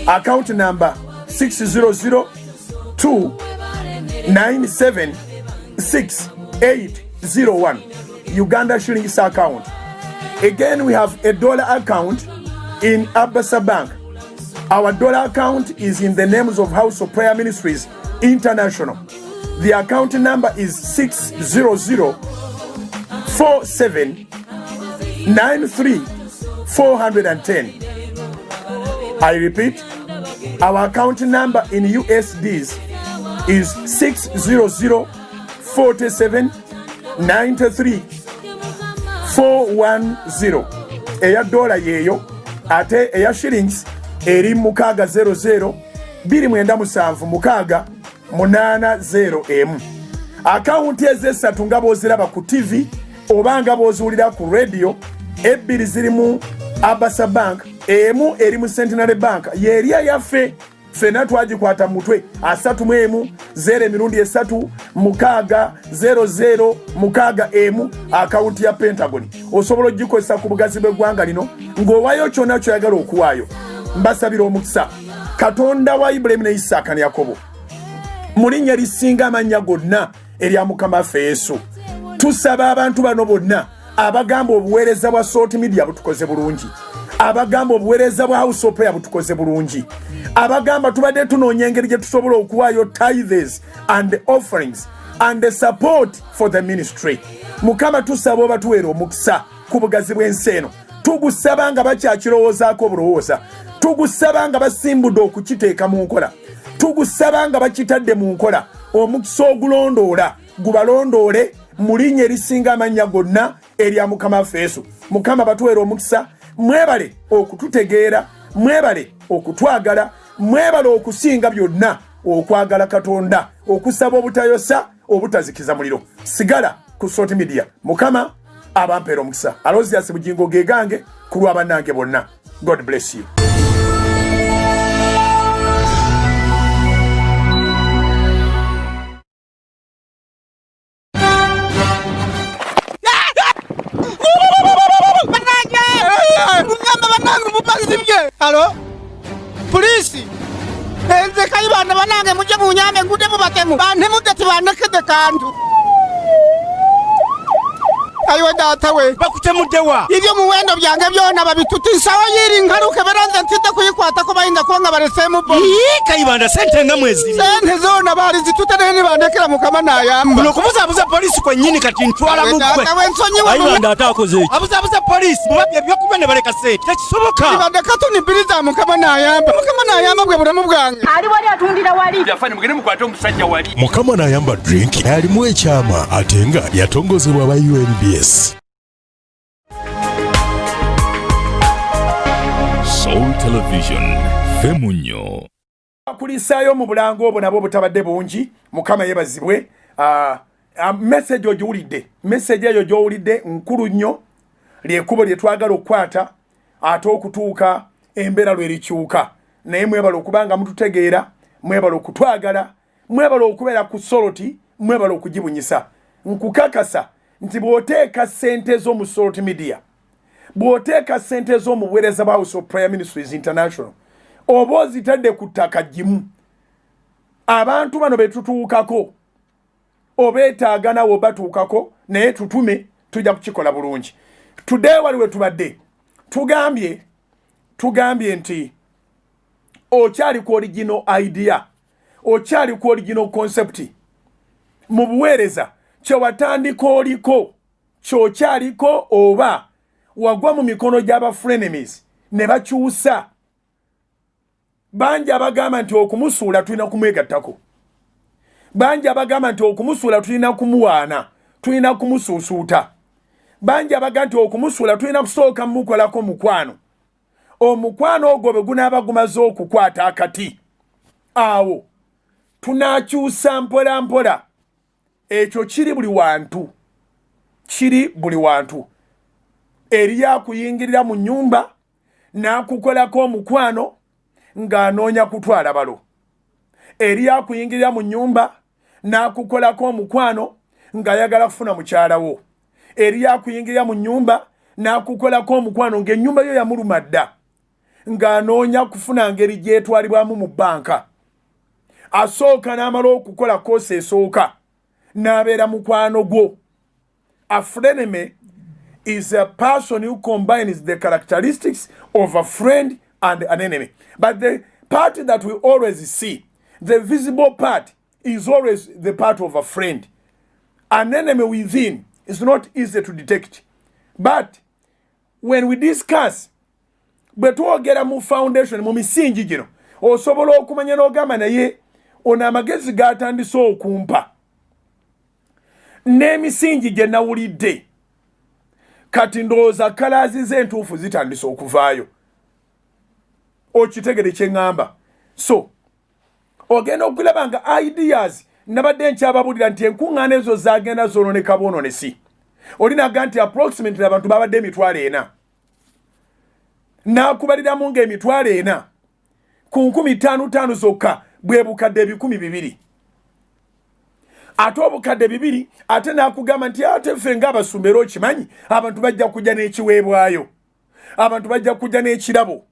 Account number 6002976 Uganda shillings account. Again, we have a $, account in Abasa Bank. Our $, account is in the names of House of Prayer Ministries International. The account number is 6004793 I repeat, our account number in USDs is 6004793 410. Eya $, yeyo ate eya shillings eri 600 297 680 Akawunti ez'esatu nga bw'oziraba ku TV oba nga bw'oziwulira ku radio, ebbiri ziri mu Abasa Bank, emu eri mu Centenary Bank. Yeeriya yaffe ffenna twagikwata mu mutwe 31 0 3 6 00 akawunti ya Pentagon. Osobola ogikozesa ku bugazi bw'eggwanga lino ng'owaayo kyonna kyoyagala okuwaayo. Mbasabira omukisa Katonda wa Ibulayimu ne Isaaka ne Yakobo mu linnya lisinga amannya gonna erya Mukama waffe Yesu. Tusaba abantu bano bonna abagamba obuweereza bwa Salt Media butukoze bulungi, abagamba obuweereza bwa House of Prayer butukoze bulungi, abagamba tubadde tunoonya engeri gye tusobola okuwaayo tithes and offerings and the support for the ministry. Mukama tusaba obatuweera omukisa ku bugazi bw'ensi eno. Tugusaba nga bakyakirowoozaako obulowooza, tugusaba nga basimbudde okukiteeka mu nkola, tugusaba nga bakitadde mu nkola. Omukisa ogulondoola gubalondoole mu linnya erisinga amannya gonna erya Mukama waffe Yesu. Mukama batuweera omukisa. Mwebale okututegeera, mwebale okutwagala, mwebale okusinga byonna okwagala Katonda, okusaba obutayosa, obutazikiza muliro. Sigala ku Salt Media. Mukama abampeera omukisa. Alozias bugingo ge gange ku lwa bannange bonna. God bless you. Halo? Polisi? Enze kayibanda banange muje munyame ngude mubatemu. Bante mudati banekede kantu. Ayo data we. Bakutemudewa. Ibyo muwendo byange byona babituti sawa yiri ngaruke beranze ntite kuyikwata ko bayinda ko ngabaresemu bo. Kayibanda sente nga mwezi. Sente zona bali zitute ne bandekera Mukama nayamba. Buno kubuza polisi kwa nyini kati ntwala mukwe. Kayibanda atakoze. Abuza polisi. Mubabye byokubene baleka sente. Tekisoboka. Ibanda katuni biliza Mukama nayamba. Mukama n'ayamba bwe bulamu bwange. Ali wali atundira wali. Yafanye mugende mukwate omusajja wali. Mukama n'ayamba drink alimu ekyama ate nga yatongozebwa ba UNBS. Soul Television Femunyo. Kulisaayo mu bulango obwo nabo butabadde bungi. Mukama yebazibwe. Message ojuwulidde. Message eyo gy'owulidde nkulu nnyo. Lyekubo lye twagala okukwata ate okutuuka embeera lwerikyuka. Naye mwebala okubanga mututegeera, mwebala okutwagala, mwebala okubeera ku Soloti, mwebala okugibunyisa. Nkukakasa nti bw'oteeka ssente z'omu Soloti Media, bw'oteeka ssente z'omu buweereza bwa House of Prayer Ministries International, oba ozitadde ku ttaka ggimu, abantu bano be tutuukako obeetaaga nawe batuukako, naye tutume tujja kukikola bulungi. Today waliwe tubadde tugambye nti okyali ku original idea, okyali ku original concept mu buweereza kye watandika oliko kyokyaliko oba wagwa mu mikono gy'aba frenemies ne bakyusa. Bangi abagamba nti okumusuula tulina kumwegattako, bangi abagamba nti okumusuula tulina kumuwaana, tulina kumusuusuuta, bangi abagamba nti okumusuula tulina kusooka mukolako mukwano. Omukwano ogwo bwe gunaaba gumaze okukwata akati, awo tunaakyusa mpola mpola. Ekyo kiri buli wantu, kiri buli wantu. Eri akuyingirira mu nnyumba n'akukolako omukwano ng'anoonya kutwala balo. Eri akuyingirira mu nnyumba n'akukolako omukwano ng'ayagala kufuna mukyala wo. Eri akuyingirira mu nnyumba n'akukolako omukwano ng'ennyumba yo yamuluma dda, ng'anoonya kufuna ngeri gyetwalibwamu mu bbanka. Asooka n'amala okukola koosi esooka n'abeera mukwano gwo. A frenemy is a person who combines the characteristics of a friend and an enemy. But the part that we always see, the visible part, is always the part of a friend. An enemy within is not easy to detect. But when we discuss, bwetwogera mu foundation, mu misingi gino, osobola okumanya n'ogamba naye ono amagezi gatandise okumpa n'emisingi gye nawulidde kati ndowooza kalaazi z'entuufu zitandise okuvaayo. Okitegere kye ŋŋamba. So ogenda okulaba nga ideas nabadde nkyababulira nti enkuŋŋaana ezo zaagenda zoononeka bwononesi. Olinaga nti approximately abantu babadde emitwalo 4. N'akubaliramu ng'emitwalo 4 ku 55,000 zokka bwe bukadde 200,000. Ate obukadde 200 ate n'akugamba nti ate ffe ng'abasumba era okimanyi abantu bajja kujja n'ekiweebwayo, abantu bajja kujja n'ekirabo,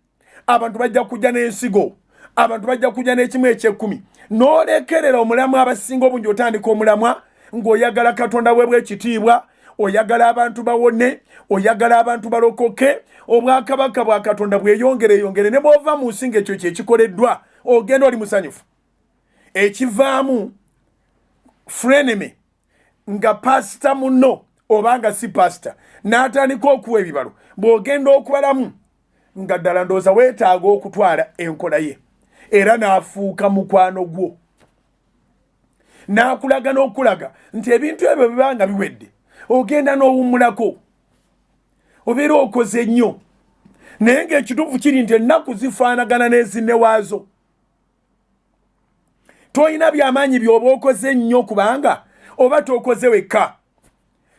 abantu bajja kujja n'ensigo, abantu bajja kujja n'ekimu eky'ekkumi. N'olekerera omulamwa abasinga obungi otandika omulamwa ng'oyagala Katonda weebwe ekitiibwa, oyagala abantu bawone, oyagala abantu balokoke, obwakabaka bwa Katonda bweyongere ne bw'ova mu nsi ng'ekyo kyekikoleddwa ogenda oli musanyufu. Ekivaamu frenemy nga pasita muno obanga si pasita n'atandika okuwa ebibalo, bw'ogenda okubalamu nga ddala ndowooza weetaaga okutwala enkola ye era n'afuuka mukwano gwo. N'akulaga n'okulaga nti ebintu ebyo bibanga biwedde ogenda n'owummulako, obeera okoze nnyo. Naye ng'ekituufu kiri nti ennaku zifaanagana n'ezinne waazo. Toyina byamaanyi by'oba okoze nnyo kubanga oba tokoze wekka.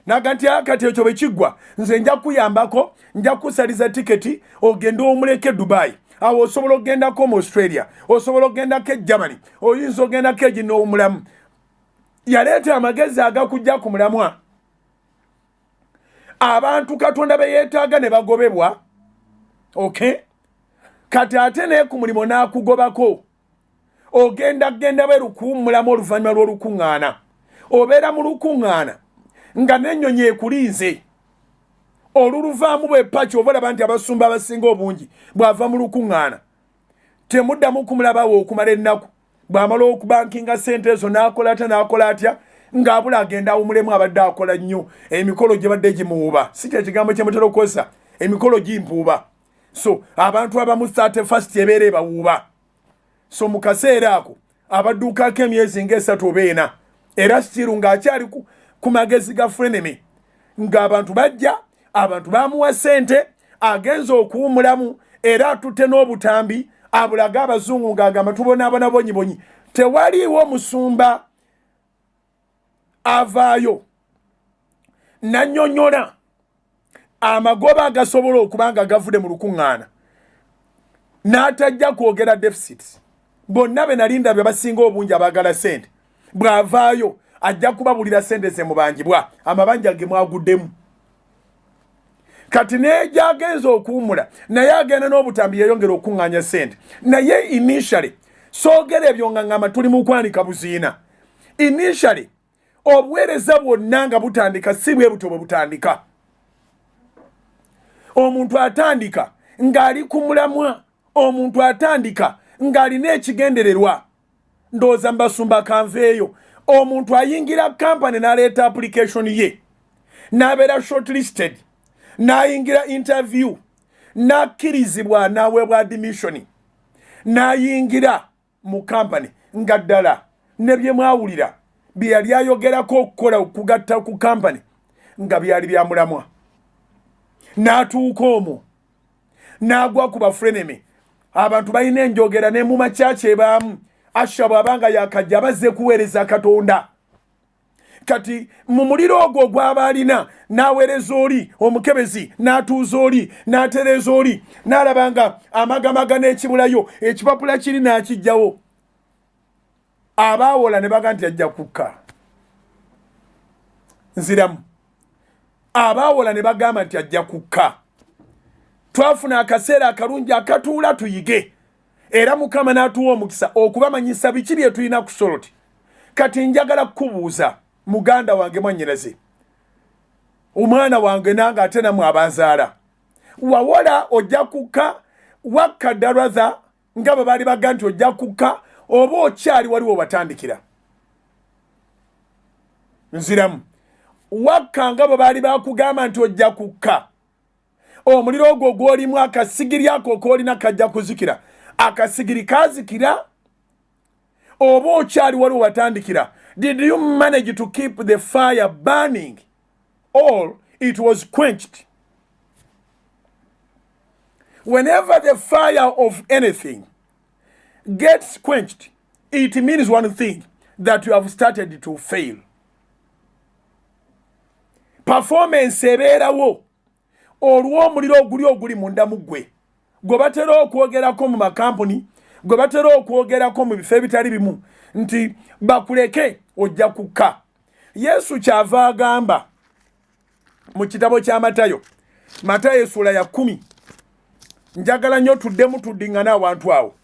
Naga nti akati ekyo bwe kiggwa nze nja kuyambako, nja kusaliza tiketi ogende omuleke Dubai. Awo osobola ogendako mu Australia, osobola ogendako e Germany, oyinza ogendako egino omulamu. Yaleeta amagezi agakujja ku mulamwa. Abantu Katonda be yeetaaga ne bagobebwa. Okay? Kati ate naye ku mulimo n'akugobako. Ogenda bwe lukummulamu oluvannyuma lw'olukuŋŋaana. Obeera mu lukuŋŋaana nga n'ennyonyi ekulinze. Oluluvaamu bw'epaki oba olaba nti abasumba abasinga obungi bw'ava mu lukuŋŋaana temuddamu kumulabawo okumala ennaku. Bw'amala okubankinga ssente ezo n'akola atya ng'abula agenda awumulemu abadde akola nnyo emikolo gye badde gimuwuba. Si kye kigambo kye mutera okukozesa, emikolo gimpuuba. So abantu abamu 31st ebeera ebawuuba. so mu kaseera ako abadduukako emyezi ng'esatu oba ena era stiru ng'akyali ku magezi ga frenemy ng'abantu bajja abantu bamuwa ssente agenza okuwumulamu era atutte n'obutambi abulaga abazungu ng'agamba tubonaabona bonyibonyi tewaliiwo musumba avaayo nannyonnyola amagoba agasobola okuba nga gavudde mu lukuŋŋaana n'atajja kwogera deficit bonna be nalinda bye basinga obungi abaagala ssente bw'avaayo ajja kubabulira ssente ze mubangibwa amabanja ge mwaguddemu kati n'ejja agenza okuwumula naye agenda n'obutambi yeyongera okuŋŋaanya ssente naye initially soogera ebyo nga tuli mu kwanika buziina initially obuweereza bwonna nga butandika si bwe buto bwe butandika omuntu atandika ng'ali ku mulamwa omuntu atandika ng'alina ekigendererwa ndowooza mbasumba kanveeyo omuntu ayingira kampani n'aleeta application ye n'abeera shortlisted n'ayingira interview n'akkirizibwa n'aweebwa admission n'ayingira mu kampani nga ddala ne bye mwawulira bye yali ayogerako okukola okugatta ku kampani nga byali bya mulamwa n'atuuka omwo n'agwa ku bafrenemy abantu balina enjogera ne mu makyaki ebaamu asha bw'abanga yakajja bazze kuweereza katonda kati mu muliro ogwo gw'aba alina n'aweereza oli omukebezi n'atuuza oli n'atereeza oli n'alabanga amagamaga n'ekibulayo ekipapula kiri n'akijjawo abaawola ne baga nti ajja kukka nziramu abaawola ne bagamba nti ajja kukka twafuna akaseera akalungi akatuula tuyige era mukama n'atuwa omukisa okubamanyisa biki bye tulina ku Soroti kati njagala kukubuuza muganda wange mwannyinaze omwana wange nange ate namwe abazaala wawola ojja kukka wakkadda rather nga bwe baali baga nti ojja kukka oba okyali waliwo batandikira nziramu wakka nga bwe baali bakugamba nti ojja kukka omuliro ogwo gw'olimu akasigiri ako koolina kajja kuzikira akasigiri kazikira oba okyali waliwo watandikira did you manage to keep the fire burning or it was quenched whenever the fire of anything gets quenched it means one thing that you have started to fail performance ebeerawo olw'omuliro oguli munda mu ggwe gwe batera okwogerako mu makampuni gwe batera okwogerako mu bifo ebitali bimu nti bakuleke ojja kukka yesu kyava agamba mu kitabo kya matayo essula ya 10 njagala nnyo tuddemu tuddiŋŋana awantu awo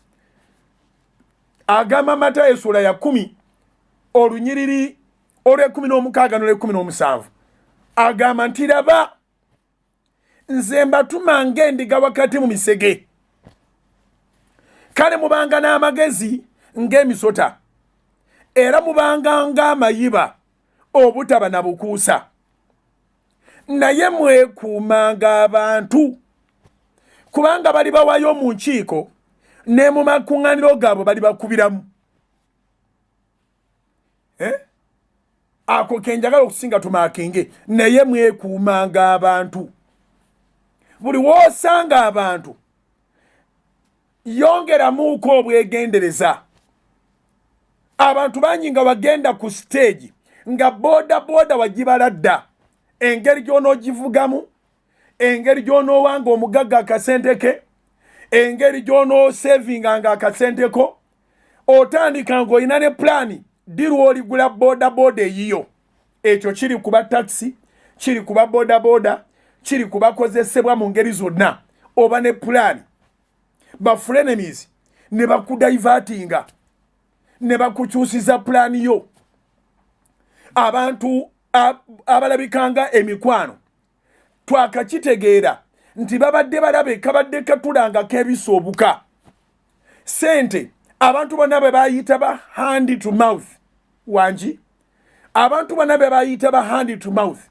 agamba matayo essula ya 10 olunyiriri olw'16 n'olw'17 agamba nti laba nze mbatuma ng'endiga wakati mu misege kale mubanga n'amagezi ng'emisota era mubanga ng'amayiba obutaba na bukuusa naye mwekuumanga abantu kubanga bali bawayo mu nkiiko ne mu makuŋŋaaniro gaabwe bali bakubiramu ako kenjagala okusinga tumaakinge naye mwekuumanga abantu buli woosanga abantu yongeramuuko obwegendereza abantu bangi nga bagenda ku stage nga boda wagibala dda engeri gy'onoogivugamu engeri gy'onoowanga omugagga akasente ke engeri gy'onoosevinga akasenteko otandika ng'olina ne pulaani dirwa oligula boda eyiyo ekyo kiri kuba taxi kiri kuba boda kiri kubakozesebwa mu ngeri zonna oba ne pulaani bafrenemies ne bakudivatinga ne bakukyusiza pulaani yo abantu abalabikanga emikwano twakakitegeera nti babadde balabe kabadde katulangako ebisoobuka sente abantu bonna be bayita ba hand to mouth wangi abantu bonna be bayita ba hand to mouth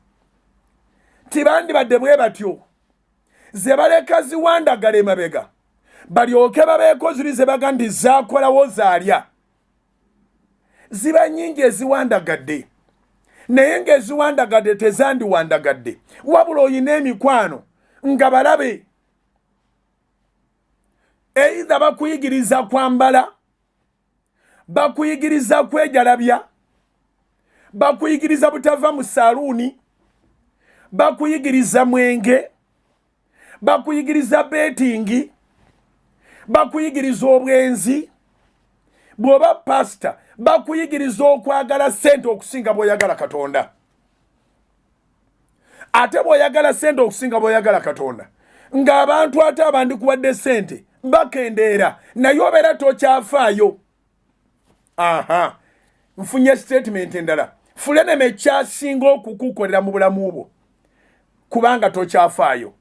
tibandibadde bwe batyo ze baleka ziwandagala emabega balyoke babeeko ziri ze bagandi zaakolawo zaalya ziba nnyingi eziwandagadde naye ng'eziwandagadde tezandiwandagadde wabula oyina emikwano nga balabe eitha bakuyigiriza kwambala bakuyigiriza kwejalabya bakuyigiriza butava mu saluuni bakuyigiriza mwenge bakuyigiriza betingi bakuyigiriza obwenzi bw'oba pasita bakuyigiriza okwagala sente okusinga bw'oyagala Katonda ate bw'oyagala sente okusinga bw'oyagala Katonda ng'abantu ate abandikuwadde sente bakendeera naye obeera tokyafaayo. Nfunye statement endala Fuleneme ekyasinga okukukolera mu bulamu bwo kubanga tokyafaayo.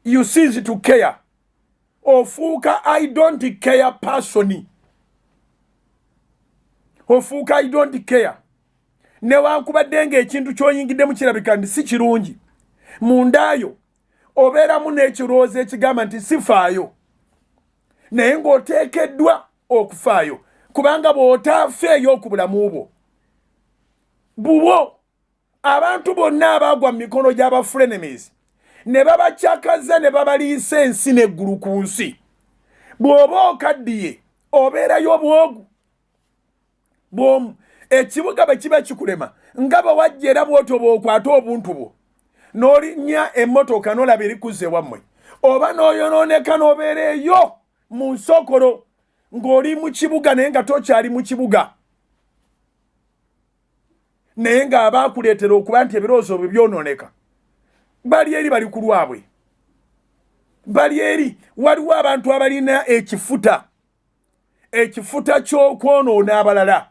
You cease to care. Ofuuka I don't care person. Ofuuka I don't care. Newankubadde ng'ekintu ky'oyingiddemu kirabika nti si kirungi mundaayo obeeramu n'ekirowoozo ekigamba nti sifaayo naye ng'oteekeddwa okufaayo kubanga bw'otaafeeyo ku bulamu bwo bubo abantu bonna abaagwa mu mikono gy'abafurenemies ne babakyakaza ne babaliisa ensi n'eggulu ku nsi bw'oba okaddiye obeerayo bwogu bw'omu ekibuga bwe kiba kikulema nga bwe wajja era bw'otyo bw'okwata obuntu bwo n'olinnya emmotoka n'olaba erikuze wammwe oba n'oyonooneka n'obeera eyo mu nsokolo ng'oli mu kibuga naye nga tokyali mu kibuga naye ng'abaakuleetera okuba nti ebirowoozo byo byonooneka bali eri bali ku lwabwe bali eri waliwo abantu abalina ekifuta ky'okwonoona abalala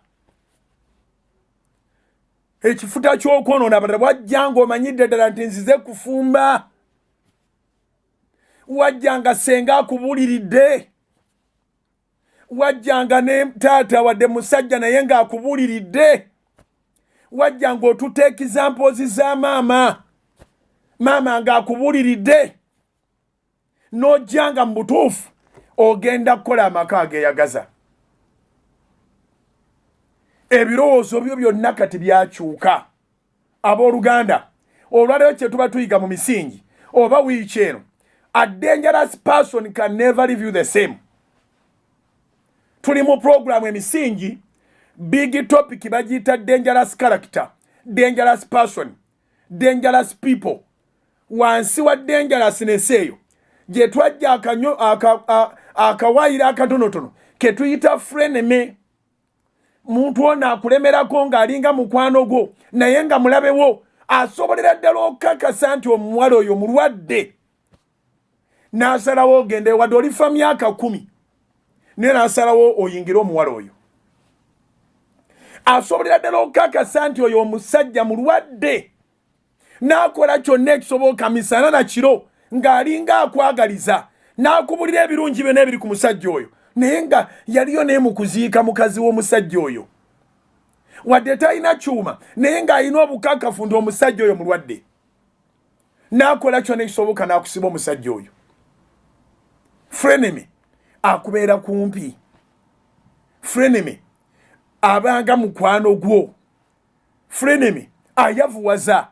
ekifuta ky'okwonoona abalala wajja ng'omanyidde ddala nti nzize kufumba wajja nga senga akubuuliridde wajja nga ne taata wadde musajja naye ng'akubuuliridde wajja ng'otuta examples za maama ng'akubuuliridde n'ojja nga mu butuufu ogenda kukola amaka ageeyagaza ebirowoozo byo byonna kati byakyuka abooluganda olwaleero kye tuba tuyiga mu misingi oba wiiki eno a dangerous person can never leave you the same. Tuli mu program emisingi big topic bagiyita dangerous character, dangerous person, dangerous people. Wansi wa dangerousness eyo gye twajja akawayira akatonotono ke tuyita frenemy. Muntu ono akulemerako ng'alinga mukwano gwo naye nga mulabewo asobolera ddala okukakasa nti omuwala oyo mulwadde n'asalawo ogende wadde olifa myaka 10 naye n'asalawo oyingire omuwala oyo asobolera ddala okukakasa nti oyo omusajja mulwadde n'akola kyonna ekisoboka misana na kiro ng'alinga akwagaliza n'akubulira ebirungi byonna ebiri ku musajja oyo naye nga yaliyo naye mu kuziika mukazi w'omusajja oyo wadde talina kyuma naye ng'alina obukakafu nti omusajja oyo mulwadde n'akola kyonna ekisoboka n'akusiba omusajja oyo. Frenemy akubeera kumpi, frenemy abanga mukwano gwo, frenemy ayavuwaza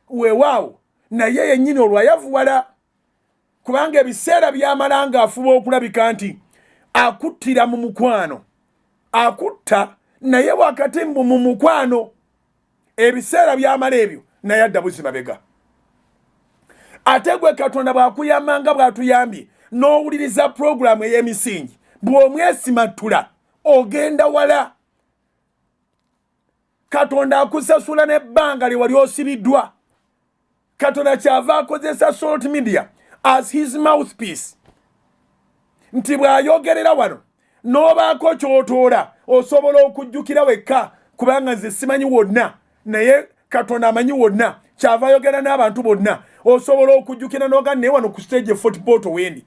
weewaawo naye yennyini olwayavuwala kubanga ebiseera byamala ng'afuba okulabika nti akuttira mu mukwano akutta naye wakati mu mukwano ebiseera byamala ebyo naye adda buzimabega. Ate gwe Katonda bw'akuyambanga bw'atuyambye n'owuliriza programu ey'emisingi bw'omwesimatula ogenda wala. Katonda akusasula n'ebbanga lye wali osibiddwa. Katonda kyava akozesa Salt Media as his mouthpiece. Nti bw'ayogerera wano n'obaako ky'otoola osobola okujjukira wekka kubanga nze simanyi wonna naye Katonda amanyi wonna kyava ayogera n'abantu bonna osobola okujjukira n'ogamba naye wano ku stage football towendi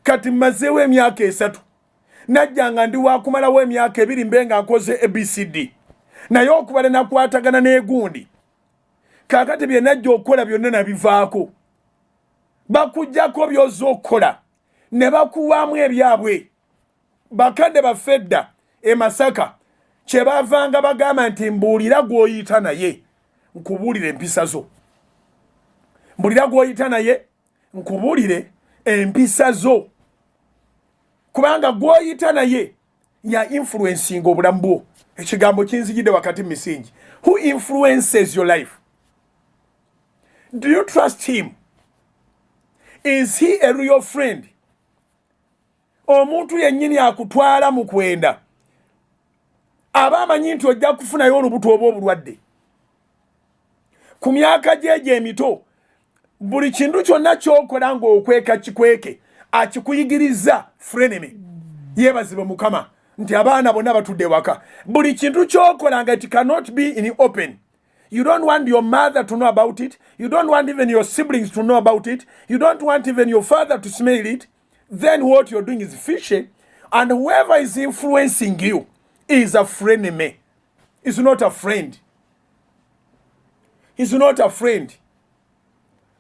kati mmazeewo emyaka 3 najja nga ndi waakumalawo emyaka 2 mbe nga nkoze ABCD naye okubala nakwatagana n'egundi kaakati bye najja okukola byonna nabivaako bakujjako byoza okukola ne bakuwaamu ebyabwe. Bakadde bafedda e Masaka kyebavanga bagamba nti mbuulira gw'oyita naye nkubuulire empisa zo. Mbuulira gw'oyita naye nkubuulire empisa zo. Kubanga gw'oyita naye ya influencing obulamu bwo. Ekigambo kinzijidde wakati misingi. Who influences your life? Do you trust him? Is he a real friend? Omuntu yennyini akutwala mu kwenda aba amanyi nti ojja kufunayo olubuto oba obulwadde. Ku myaka gye emito buli kintu kyonna ky'okola ng'okweka kikweke akikuyigiriza frenemy. Yeebazibwe Mukama nti abaana bonna batudde waka. Buli kintu ky'okola nga it cannot be in open. You don't want your mother to know about it. You don't want even your siblings to know about it. You don't want even your father to smell it. Then what you're doing is fishy. And whoever is influencing you is a frenemy. Is not a friend. Is not a friend.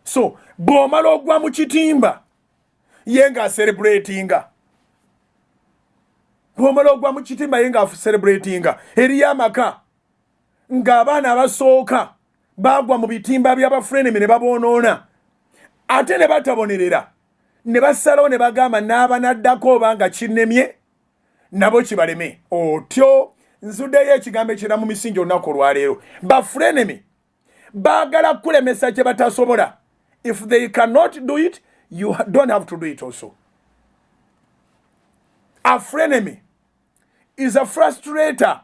So, bw'omala ogwa mu kitimba ye nga celebratinga. Bw'omala ogwa mu kitimba ye nga celebratinga. Eriyo amaka ng'abaana abasooka bagwa mu bitimba by'abafrenemy ne baboonoona. Ate ne batabonerera. Ne basalawo ne bagamba n'abanaddako oba nga kinnemye nabo kibaleme. Otyo nzuddeyo ekigambo ekira mu misingi olunaku olwaleero. Bafrenemy baagala kulemesa kye batasobola. If they cannot do it, you don't have to do it also. A frenemy is a frustrator.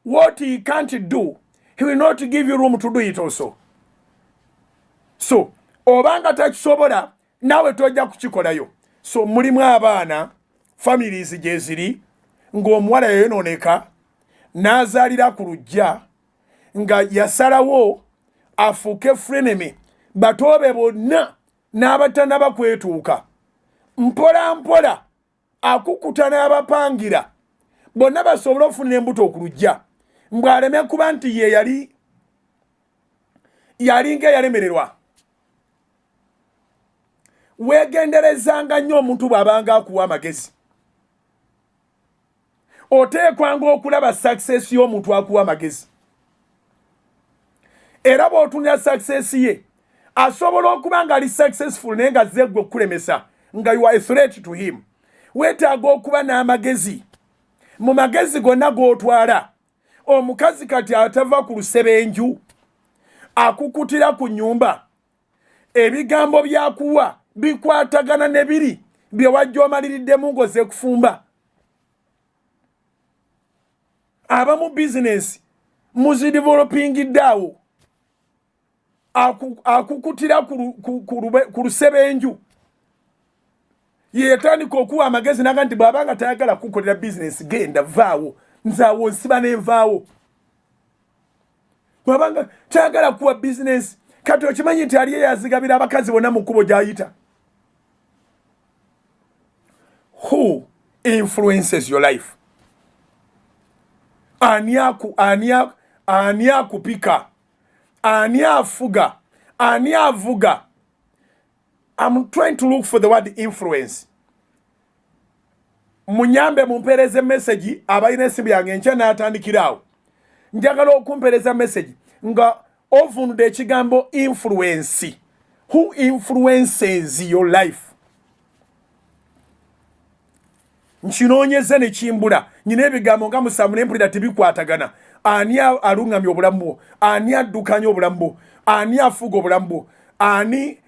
What he can't do, he will not give you room to do it also. So, obanga takisobola nawe tojja kukikolayo. So mulimu abaana families gye ziri ng'omuwala yonooneka n'azaalira ku lujja nga yasalawo afuuke frenemy batoobe bonna n'abatanaba kwetuuka. Mpola mpola akukuta n'abapangira bonna basobole ofunira embuto okulujja mbw'aleme kuba nti ye yali ng'eyalemererwa. Weegenderezanga nnyo omuntu bw'abanga akuwa amagezi. Oteekwanga okulaba success y'omuntu akuwa amagezi. Era bw'otunira success ye asobola okuba nga ali successful naye nga azze ggwe okukulemesa nga you are a threat to him. Weetaaga okuba n'amagezi. Mu magezi gonna g'otwala omukazi kati atava ku lusebenju akukutira ku nnyumba ebigambo byakuwa bikwatagana ne biri bye wajja omaliriddemu ng'ozze kufumba. Abamu business muzidevelopingidde awo akukutira ku lusebenju yetandika okuwa amagezi naga nti bw'abanga tayagala kukolera business genda vaawo nzaawo nsiba n'envaawo. Bw'abanga tayagala kuwa business kati okimanyi nti aliye yazigabira abakazi bonna mu kkubo gy'ayita. Who influences your life? Ani akupika? Ani afuga? Ani avuga? I'm trying to look for the word influence. Munyambe mumpereze message abayina esimu yange nkya n'atandikirawo. Njagala okumpereza message nga ovunudde ekigambo influence. Who influences your life? Nchinoonyeze ne kimbula. Nyina ebigambo nga musanvu ne mpulira tebikwatagana. Ani alungamya obulamu bwo? Ani addukanya obulamu bwo? Ani afuga obulamu bwo? Ani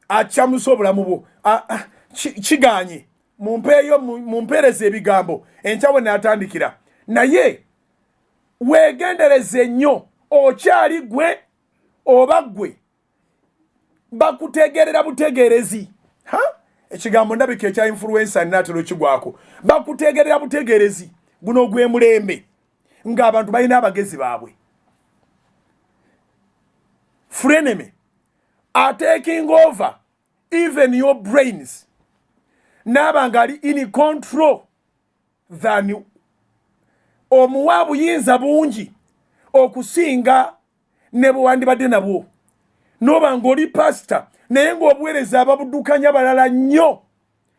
akyamusa obulamu bwo? Kiganye. Mumpereze ebigambo. Enkya bwe n'atandikira. Naye weegendereze nnyo okyali gwe oba gwe bakutegerera butegerezi. Ekigambo ndabika ekya influencer natero kigwako. Bakutegerera butegerezi guno gwe mulembe ng'abantu balina abagezi baabwe. Frenemy are taking over even your brains. N'abanga ali in control than you. Omuwa buyinza bungi okusinga ne bwe wandibadde nabwo. Noba ng'oli pastor naye ng'obuweereza ababuddukanya balala nnyo.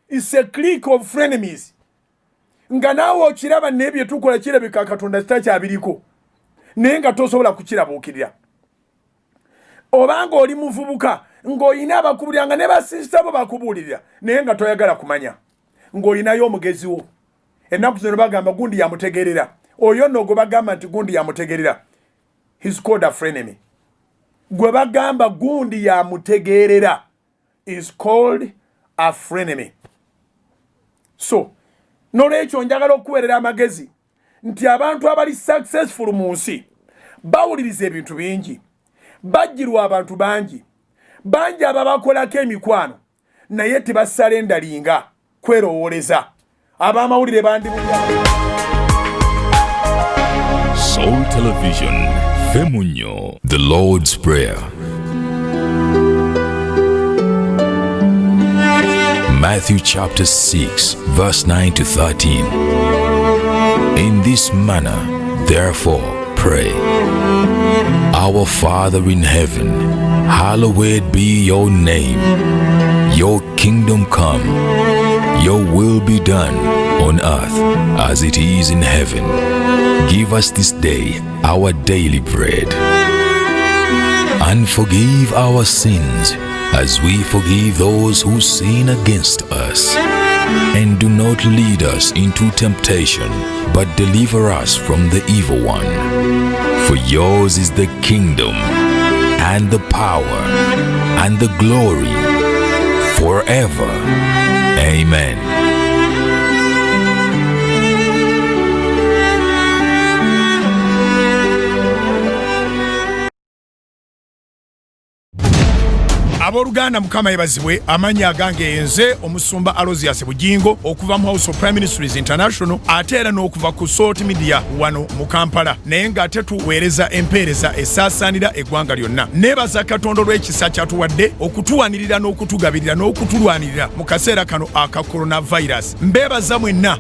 It's a clique of frenemies. Nga naawe okiraba n'ebyo tukola kirabika Katonda kitakyabiriko naye nga tosobola kukirabuukirira. Obanga oli muvubuka ng'olina abakubulira nga ne basisita bo bakubuulirira naye nga toyagala kumanya ng'olinayo omugezi wo. Ennaku zino bagamba gundi yamutegeerera. Oyo nno gwe bagamba nti gundi yamutegeerera. He's called a frenemy. Gwe bagamba gundi yamutegeerera is called a frenemy. So, n'olwekyo njagala okuweerera amagezi nti abantu abali successful mu nsi bawuliriza ebintu bingi, bajjirwa abantu bangi ababakolako emikwano naye tebasalendalinga kwerowooleza. Ab'amawulire bandibulya. Soul Television, Femunyo, The Lord's Prayer. Matthew chapter 6, verse 9 to 13. In this manner, therefore, pray. Our Father in heaven, hallowed be your name. Your kingdom come. Your will be done on earth as it is in heaven. Give us this day our daily bread. And forgive our sins as we forgive those who sin against us. And do not lead us into temptation, but deliver us from the evil one. For yours is the kingdom, and the power, and the glory, forever. Amen. Aboluganda Mukama yebazibwe. Amanya agange enze omusumba Alozias Bugingo okuva mu House of Prime Ministries International ate era n'okuva ku Salt Media wano mu Kampala naye nga ate tuweereza empeereza esaasaanira eggwanga lyonna. Neebaza Katonda olw'ekisa kyatuwadde okutuwanirira n'okutugabirira n'okutulwanirira mu kaseera kano aka coronavirus. Mbeebaza mwenna